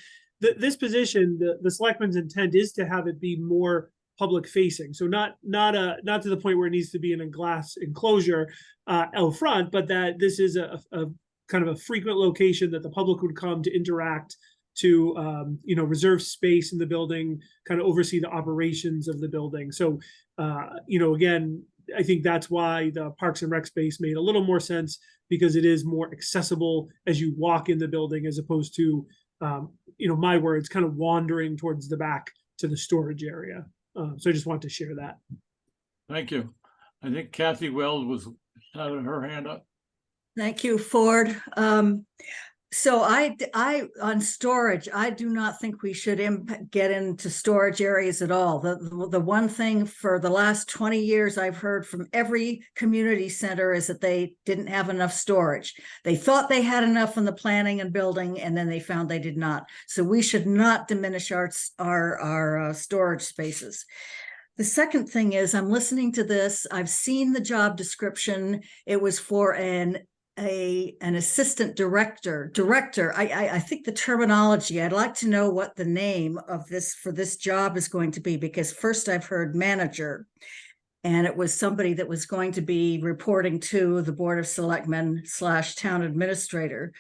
this position, the selectman's intent is to have it be more public facing. So not to the point where it needs to be in a glass enclosure out front, but that this is a kind of a frequent location that the public would come to interact, to you know, reserve space in the building, kind of oversee the operations of the building. So you know, again, I think that's why the Parks and Rec space made a little more sense, because it is more accessible as you walk in the building, as opposed to you know, my words, kind of wandering towards the back to the storage area. So I just wanted to share that. Thank you. I think Kathy Weld had her hand up. Thank you, Ford. So on storage, I do not think we should get into storage areas at all. The one thing for the last 20 years I've heard from every community center is that they didn't have enough storage. They thought they had enough in the planning and building, and then they found they did not. So we should not diminish our storage spaces. The second thing is, I'm listening to this. I've seen the job description. It was for an assistant director. I think the terminology, I'd like to know what the name of this for this job is going to be, because first I've heard manager, and it was somebody that was going to be reporting to the Board of Selectmen / town administrator,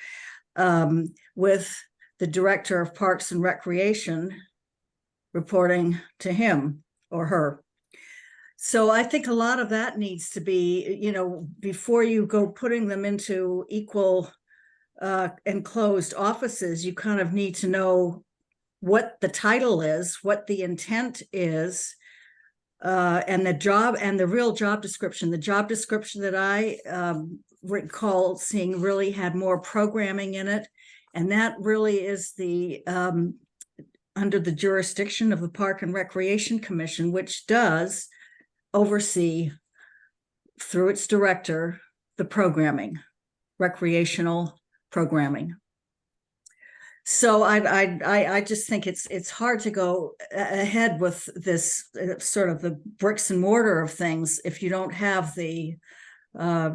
with the director of Parks and Recreation reporting to him or her. So I think a lot of that needs to be, before you go putting them into equal enclosed offices, you kind of need to know what the title is, what the intent is, and the real job description. The job description that I recall seeing really had more programming in it. And that really is under the jurisdiction of the Park and Recreation Commission, which does oversee through its director the programming, recreational programming. So I just think it's hard to go ahead with this sort of the bricks and mortar of things if you don't have the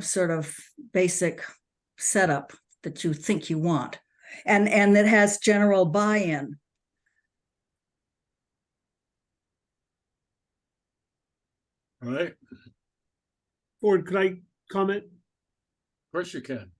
sort of basic setup that you think you want, and that has general buy-in. All right, of Ford, could I comment? course you can.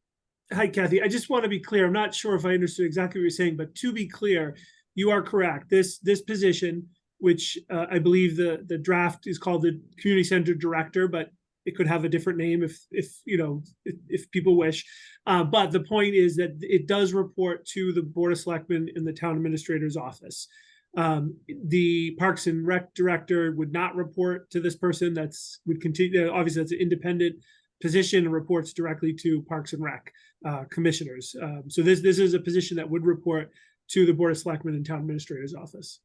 Hi, Kathy. I just want to be clear. I'm not sure if I understood exactly what you're saying, but to be clear, you are correct. This position, which I believe the draft is called the Community Center Director, but it could have a different name if people wish. But the point is that it does report to the Board of Selectmen in the Town Administrator's office. The Parks and Rec Director would not report to this person. Would continue. Obviously, that's an independent position and reports directly to Parks and Rec commissioners. So this is a position that would report to the Board of Selectmen and Town Administrator's office.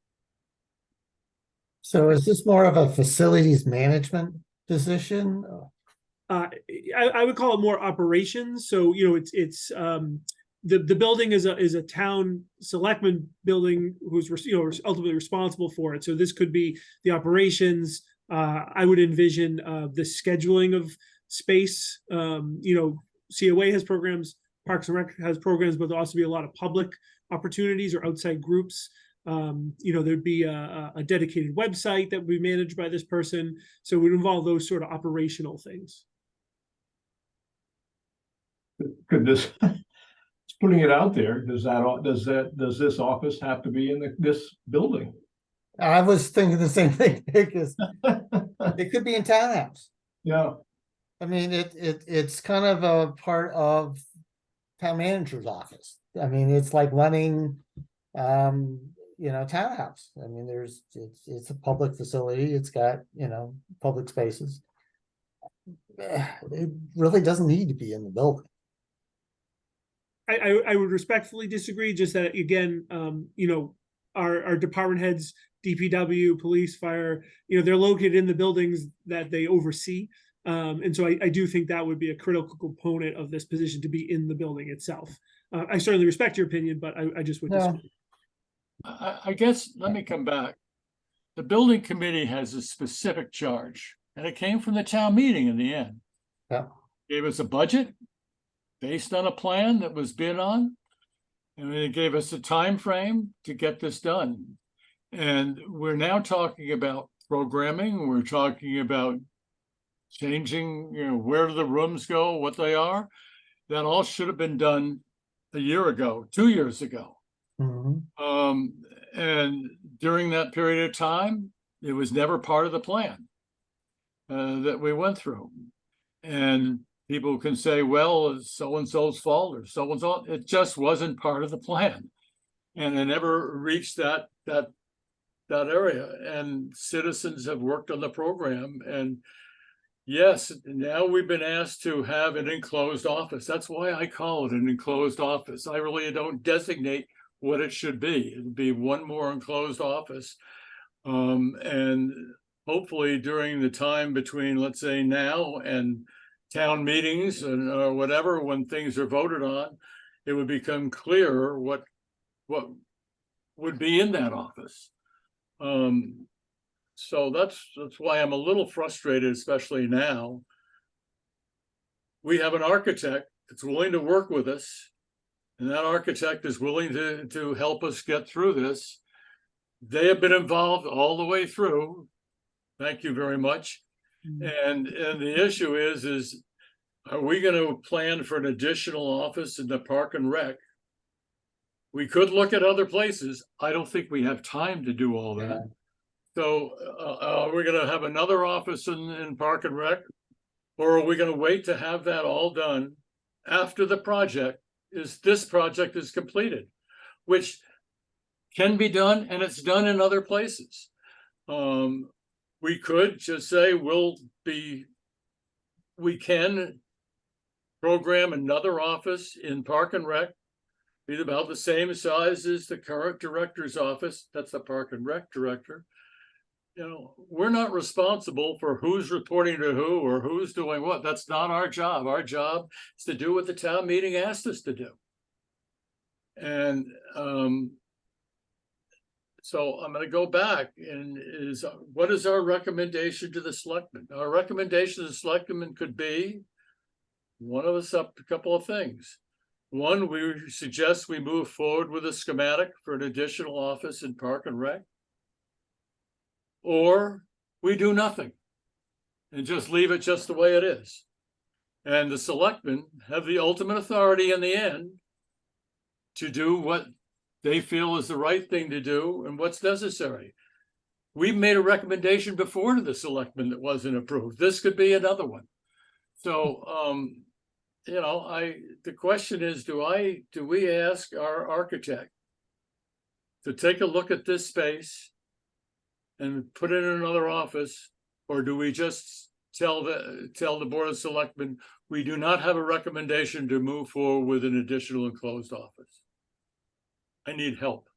So is this more of a facilities management position? I would call it more operations. So it's the building is a town selectman building who's ultimately responsible for it. So this could be the operations. I would envision the scheduling of space. COA has programs, Parks and Rec has programs, but there'll also be a lot of public opportunities or outside groups. There'd be a dedicated website that would be managed by this person. So it would involve those sort of operational things. Could this, putting it out there, does this office have to be in this building? I was thinking the same thing, because it could be in townhouse. Yeah. I mean, it's kind of a part of town manager's office. I mean, it's like running, townhouse. I mean, it's a public facility. It's got, public spaces. It really doesn't need to be in the building. I would respectfully disagree. Just that again, our department heads, DPW, police, fire, they're located in the buildings that they oversee. And so I do think that would be a critical component of this position, to be in the building itself. I certainly respect your opinion, but I just would disagree. I guess, let me come back. The building committee has a specific charge, and it came from the town meeting in the end. Yeah. Gave us a budget based on a plan that was bid on, and it gave us a time frame to get this done. And we're now talking about programming. We're talking about changing, where do the rooms go, what they are. That all should have been done a year ago, 2 years ago. Mm-hmm. And during that period of time, it was never part of the plan that we went through. And people can say, well, it's so-and-so's fault or so-and-so. It just wasn't part of the plan. And it never reached that area. And citizens have worked on the program, and Yes, now we've been asked to have an enclosed office. That's why I call it an enclosed office. I really don't designate what it should be. It'd be one more enclosed office. And hopefully during the time between, let's say, now and town meetings and or whatever, when things are voted on, it would become clearer what would be in that office. So that's why I'm a little frustrated, especially now. We have an architect that's willing to work with us, and that architect is willing to help us get through this. They have been involved all the way through. Thank you very much. And the issue is are we going to plan for an additional office in the Park and Rec? We could look at other places. I don't think we have time to do all that. So we're going to have another office in Park and Rec, or are we going to wait to have that all done after this project is completed, which can be done, and it's done in other places. We could just say we can program another office in Park and Rec, be about the same size as the current director's office. That's the Park and Rec director. You know, we're not responsible for who's reporting to who or who's doing what. That's not our job. Our job is to do what the town meeting asked us to do. And so I'm going to go back and what is our recommendation to the selectmen? Our recommendation to the selectmen could be one of us up a couple of things. One, we suggest we move forward with a schematic for an additional office in Park and Rec. Or we do nothing and just leave it just the way it is. And the selectmen have the ultimate authority in the end to do what they feel is the right thing to do and what's necessary. We've made a recommendation before to the selectmen that wasn't approved. This could be another one. So, you know, the question is, do we ask our architect to take a look at this space and put it in another office, or do we just tell the Board of Selectmen we do not have a recommendation to move forward with an additional enclosed office? I need help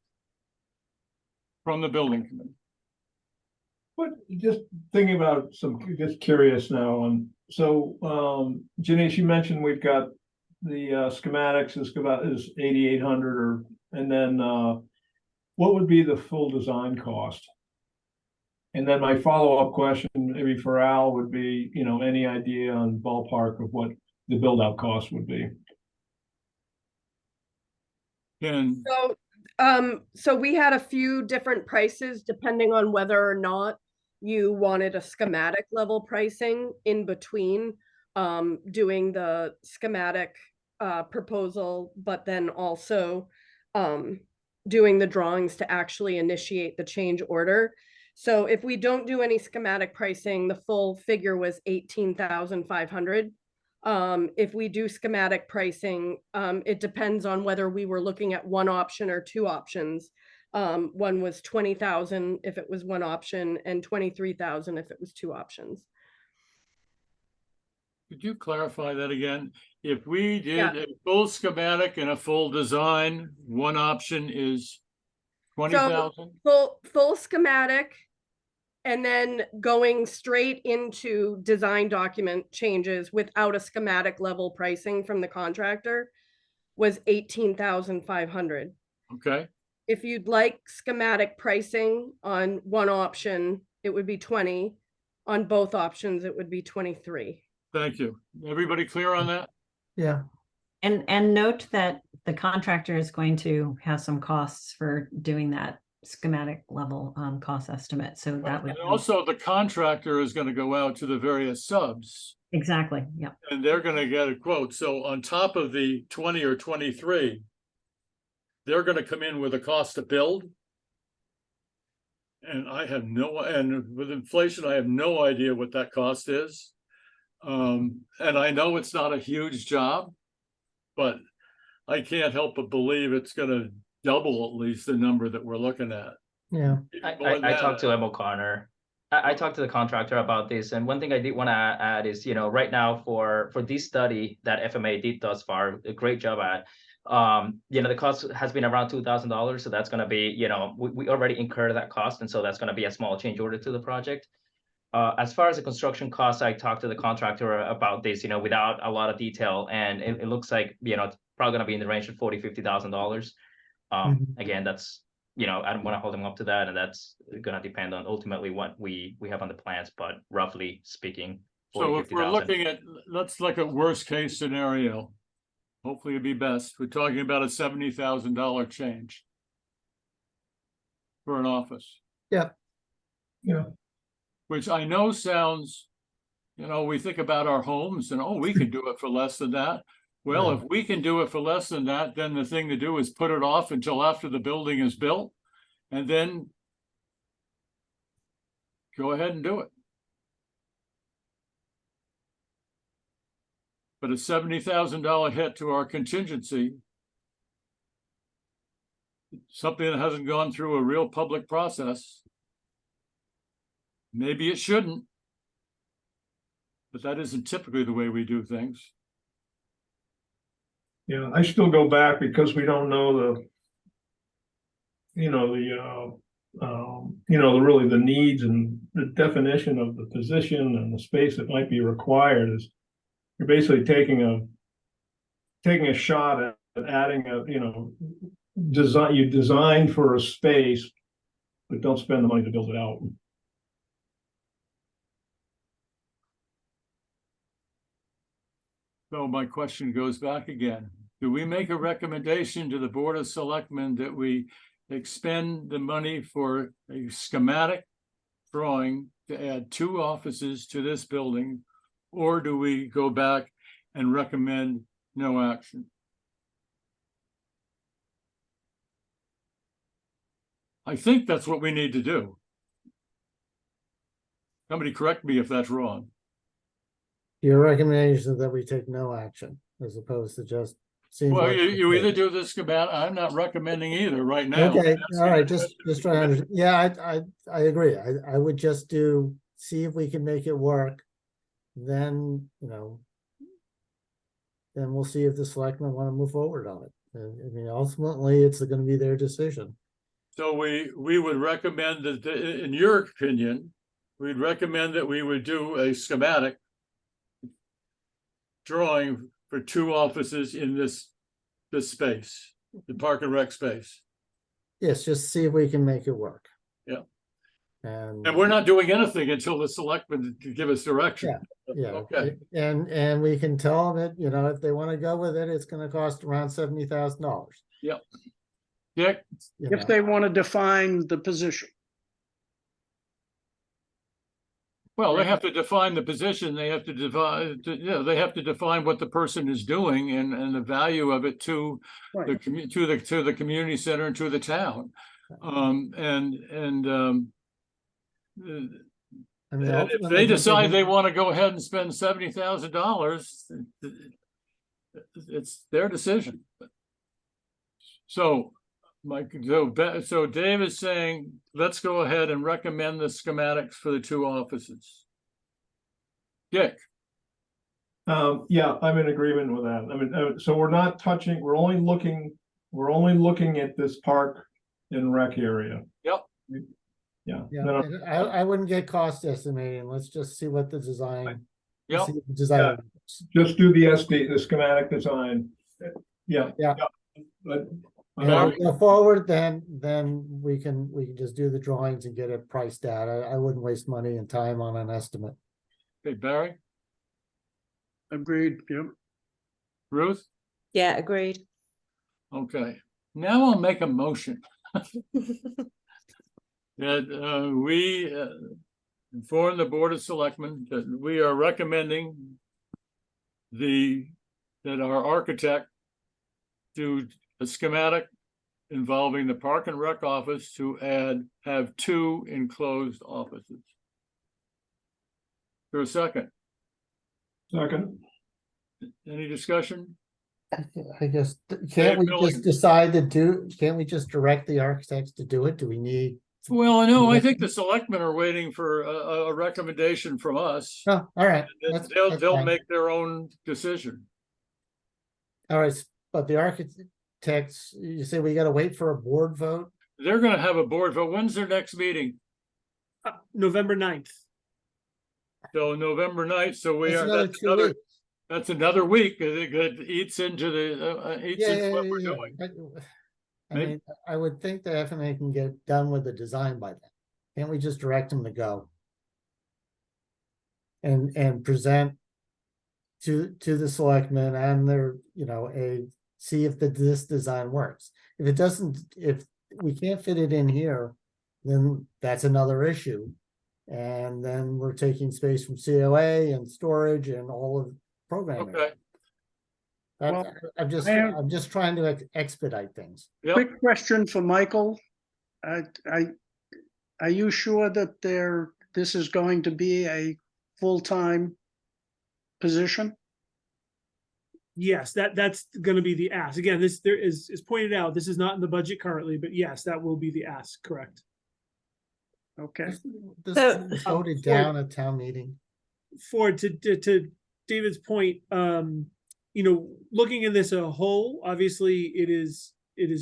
from the building committee. But just thinking about just curious now, and so Janice, you mentioned we've got the schematics is 8,800, and then what would be the full design cost? And then my follow-up question, maybe for Al, would be, you know, any idea on ballpark of what the build-out cost would be? So we had a few different prices depending on whether or not you wanted a schematic level pricing in between doing the schematic proposal, but then also doing the drawings to actually initiate the change order. So if we don't do any schematic pricing, the full figure was 18,500. If we do schematic pricing, it depends on whether we were looking at one option or two options. One was 20,000 if it was one option, and 23,000 if it was two options. Could you clarify that again? If we did a full schematic and a full design, one option is 20,000? So full schematic, and then going straight into design document changes without a schematic level pricing from the contractor was 18,500. Okay. If you'd like schematic pricing on one option, it would be 20. On both options, it would be 23. Thank you. Everybody clear on that? Yeah. And note that the contractor is going to have some costs for doing that schematic level cost estimate. So that would and also the contractor is going to go out to the various subs. Exactly. Yeah. And they're going to get a quote. So on top of the 20 or 23, they're going to come in with a cost to build. And and with inflation, I have no idea what that cost is. And I know it's not a huge job, but I can't help but believe it's going to double at least the number that we're looking at. Yeah. I talked to Em O'Connor I talked to the contractor about this, and one thing I did want to add is, you know, right now for this study that FMA did thus far, a great job at, you know, the cost has been around $2,000. So that's going to be, you know, we already incurred that cost. And so that's going to be a small change order to the project. As far as the construction costs, I talked to the contractor about this, you know, without a lot of detail. And it looks like, you know, it's probably going to be in the range of $40,000-$50,000. Again, that's, you know, I don't want to hold them up to that. And that's going to depend on ultimately what we have on the plans. But roughly speaking, So if we're 50,000. looking at, let's look at worst case scenario. Hopefully it'd be best. We're talking about a $70,000 change for an office. Yeah. Yeah. Which I know sounds, you know, we think about our homes and, oh, we can do it for less than that. Well, Yeah. if we can do it for less than that, then the thing to do is put it off until after the building is built and then go ahead and do it. But a $70,000 hit to our contingency, something that hasn't gone through a real public process. Maybe it shouldn't, but that isn't typically the way we do things. Yeah, I still go back because we don't know the, you know, really the needs and the definition of the position and the space that might be required is you're basically taking a shot at adding a, you know, you design for a space, but don't spend the money to build it out. So my question goes back again. Do we make a recommendation to the Board of Selectmen that we expend the money for a schematic drawing to add 2 offices to this building? Or do we go back and recommend no action? I think that's what we need to do. Somebody correct me if that's wrong. Your recommendation is that we take no action as opposed to just seeing. Well, what- you either do the schematic, I'm not recommending either right now. Okay, all right, just trying to, understand. Yeah, I agree. I would just see if we can make it work. Then, you know, then we'll see if the selectmen want to move forward on it. I mean, ultimately, it's going to be their decision. So we would recommend that, in your opinion, we'd recommend that we would do a schematic drawing for 2 offices in this space, the Park and Rec space. Yes, just see if we can make it work. Yeah. And we're not doing anything until the selectmen give us direction. yeah, Okay. and we can tell them that, you know, if they want to go with it, it's going to cost around $70,000. Yep. Yeah. If they want to define the position. Well, they have to define the position. They have to divide, they have to define what the person is doing and the value of it to Right. to the community center and to the town. I mean, And if ultimately, they decide they want to go ahead and spend $70,000, it's their decision. So, Mike, so Dave is saying, let's go ahead and recommend the schematics for the 2 offices. Dick, Yeah, I'm in agreement with that. I mean, so we're not touching, we're only looking at this park and rec area. Yep. Yeah. yeah, No, and I wouldn't get cost estimating. Let's just see what the design. Yep. see what the design. just do the schematic design. Yeah. Yeah. But And if we go forward, then we can just do the drawings and get it priced out. I wouldn't waste money and time on an estimate. okay, Barry, Agreed, yep. Ruth, Yeah, agreed. okay. Now I'll make a motion. That we inform the Board of Selectmen that we are recommending that our architect do a schematic involving the Park and Rec office to have 2 enclosed offices. For a second, second, any discussion? I guess, can't we Billy. just decide to do, can't we just direct the architects to do it? Do we need Well, I know, I think the selectmen are waiting for a recommendation from us. Oh, all right. And That's- They'll, that's they'll fine. make their own decision. All right, but the architects, you say we gotta wait for a board vote? They're gonna have a board vote. When's their next meeting? November 9th. So November 9th, so we That's are, another that's 2 another, weeks. that's another week. It eats into the, eats Yeah, into yeah, what we're yeah, doing. yeah. I Maybe- mean, I would think the FMA can get done with the design by then. Can't we just direct them to go? And present to the selectmen and their, you know, see if this design works. If it doesn't, if we can't fit it in here, then that's another issue. And then we're taking space from COA and storage and all of programming. Okay, Well, I'm just, I have- I'm just trying to expedite things. yep. Quick question for Michael. Are you sure that this is going to be a full-time position? Yes, that's going to be the ask. Again, there is pointed out, this is not in the budget currently, but yes, that will be the ask, correct? Okay, This So- was voted down at town meeting. To David's point, you know, looking at this as a whole, obviously it is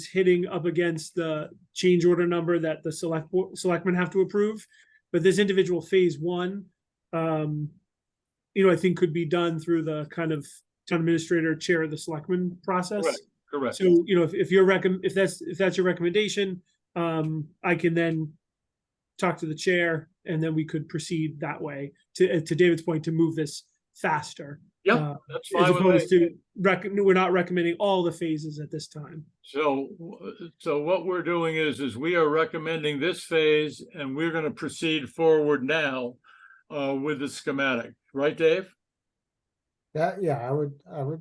hitting up against the change order number that the selectmen have to approve. But this individual phase one, you know, I think could be done through the kind of town administrator, chair of the selectmen process. Correct, correct. So, you know, if that's your recommendation, I can then talk to the chair and then we could proceed that way to David's point, to move this faster. Yep, that's As fine with me. opposed to we're not recommending all the phases at this time. So what we're doing is we are recommending this phase and we're gonna proceed forward now with the schematic, right, Dave? Yeah, I would,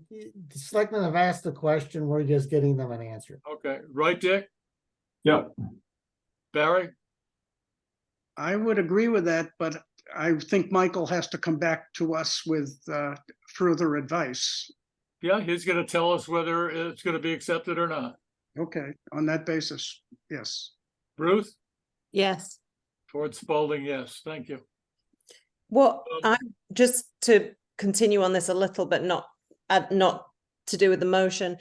the selectmen have asked the question, we're just getting them an answer. Okay, right, Dick? Yep. Barry? I would agree with that, but I think Michael has to come back to us with further advice. Yeah, he's gonna tell us whether it's gonna be accepted or not. Okay, on that basis, yes. Ruth? Yes. Ford Spalding, yes, thank you. What I just to continue on this a little, but not to do with the motion.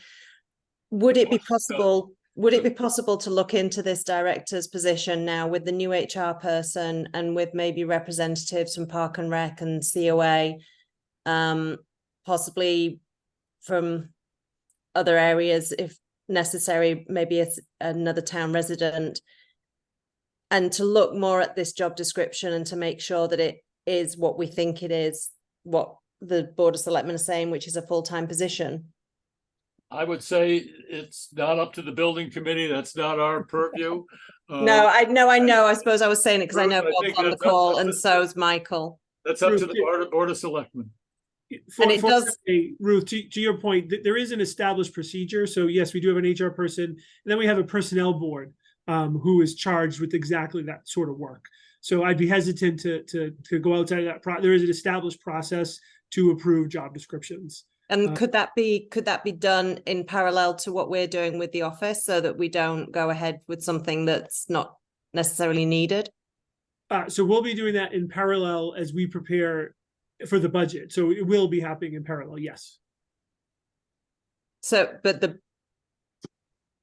Would it be possible? Would it be possible to look into this director's position now with the new HR person and with maybe representatives from Park and Rec and COA, possibly from other areas if necessary, maybe it's another town resident, and to look more at this job description and to make sure that it is what we think it is, what the Board of Selectmen are saying, which is a full-time position? I would say it's not up to the building committee. That's not our purview. No, I know. I suppose I was saying it because I know Ruth, I think Bob's on the that's- call and so's Michael. That's up to Ruth, the Board of Selectmen. And it does- Ruth, to your point, there is an established procedure. So yes, we do have an HR person, and then we have a personnel board who is charged with exactly that sort of work. So I'd be hesitant to go outside of that. There is an established process to approve job descriptions. And could that be done in parallel to what we're doing with the office so that we don't go ahead with something that's not necessarily needed? So we'll be doing that in parallel as we prepare for the budget. So it will be happening in parallel, yes. So, but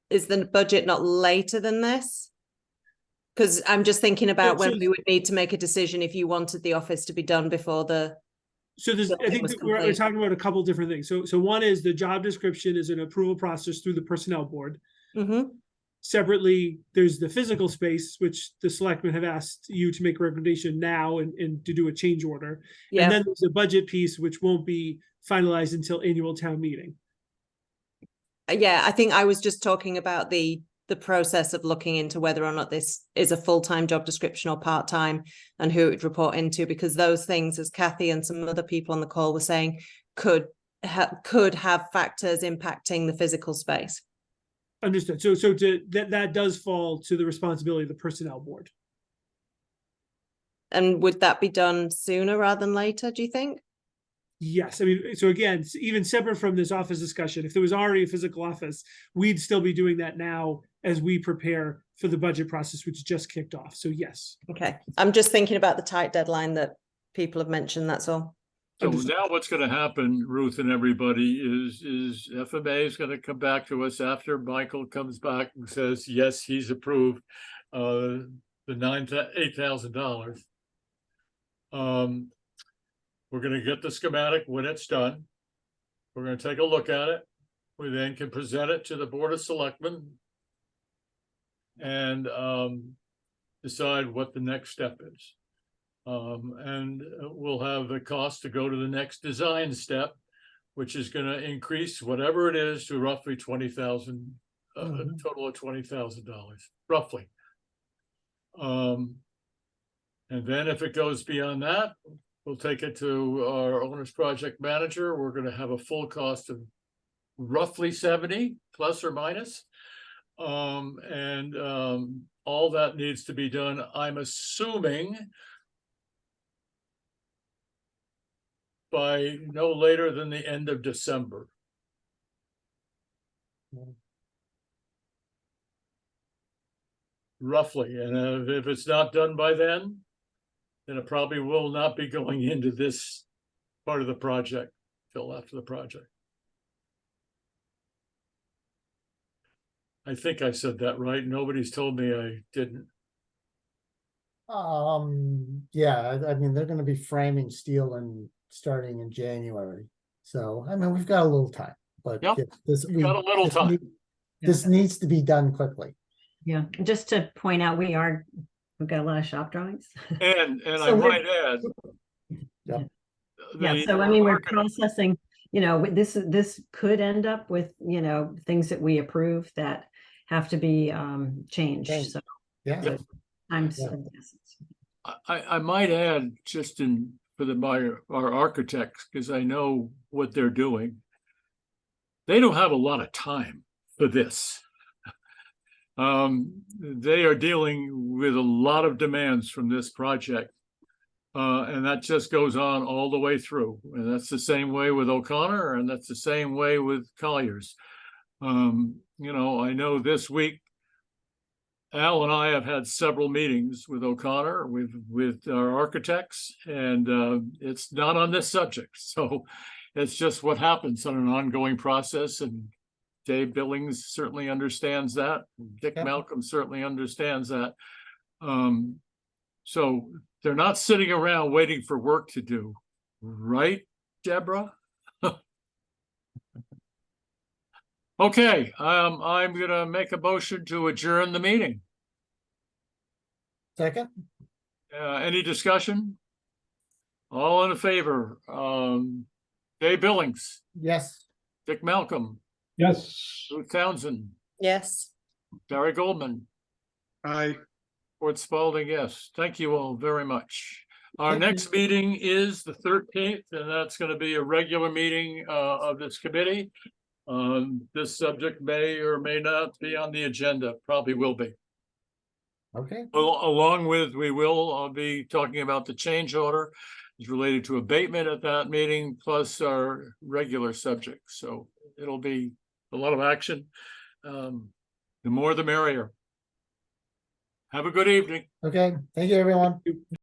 is the budget not later than this? Because I'm just thinking about when we would need to make a decision if you wanted the office to be done before the. So there's, I think that we're talking about a couple different things. So one is the job description is an approval process through the personnel board. Mm-hmm. Separately, there's the physical space, which the selectmen have asked you to make a recommendation now and to do a change order. Yeah. And then there's a budget piece, which won't be finalized until annual town meeting. Yeah, I think I was just talking about the process of looking into whether or not this is a full-time job description or part-time and who it would report into, because those things, as Kathy and some other people on the call were saying, could have factors impacting the physical space. Understood. So that does fall to the responsibility of the personnel board. And would that be done sooner rather than later, do you think? Yes, I mean, so again, even separate from this office discussion, if there was already a physical office, we'd still be doing that now as we prepare for the budget process, which just kicked off. So yes. Okay, I'm just thinking about the tight deadline that people have mentioned, that's all. So now what's gonna happen, Ruth and everybody, is FMA is gonna come back to us after Michael comes back and says, yes, he's approved the $8,000. We're gonna get the schematic when it's done. We're gonna take a look at it. We then can present it to the Board of Selectmen and decide what the next step is. And we'll have the cost to go to the next design step, which is going to increase whatever it is to roughly 20,000, a total of $20,000, roughly. And then if it goes beyond that, we'll take it to our owner's project manager. We're going to have a full cost of roughly 70 plus or minus. All that needs to be done, I'm assuming, by no later than the end of December. Roughly, and if it's not done by then it probably will not be going into this part of the project till after the project. I think I said that right. Nobody's told me I didn't. Yeah, I mean, they're gonna be framing steel and starting in January. So, I mean, we've got a little time, but Yep, yeah, this, we've got a little this time. this needs to be done quickly. Yeah, just to point out, we've got a lot of shop drawings. And So I we're- might add. Yep. Yeah, the so I mean, we're market- processing, this could end up with, things that we approve that have to be changed, Changed. so. Yeah. Yep. Times Yeah. of the essence. I might add, just for our architects, because I know what they're doing. They don't have a lot of time for this. They are dealing with a lot of demands from this project. And that just goes on all the way through. And that's the same way with O'Connor, and that's the same way with Colliers. I know this week Al and I have had several meetings with O'Connor, with our architects, and it's not on this subject. So it's just what happens on an ongoing process, and Dave Billings certainly understands that. Dick Yep. Malcolm certainly understands that. So they're not sitting around waiting for work to do, right, Deborah? Okay, I'm gonna make a motion to adjourn the meeting. Second, Any discussion? All in favor? Dave Billings, yes. Dick Malcolm, Yes. Ruth Townsend, Yes. Barry Goldman, I. Fort Spalding, yes. Thank you all very much. Our Thank you. next meeting is the 13th, and that's going to be a regular meeting of this committee. This subject may or may not be on the agenda, probably will be. Okay, Along with, we will be talking about the change order is related to abatement at that meeting, plus our regular subjects. So it'll be a lot of action. The more the merrier. Have a good evening. okay. Thank you, everyone.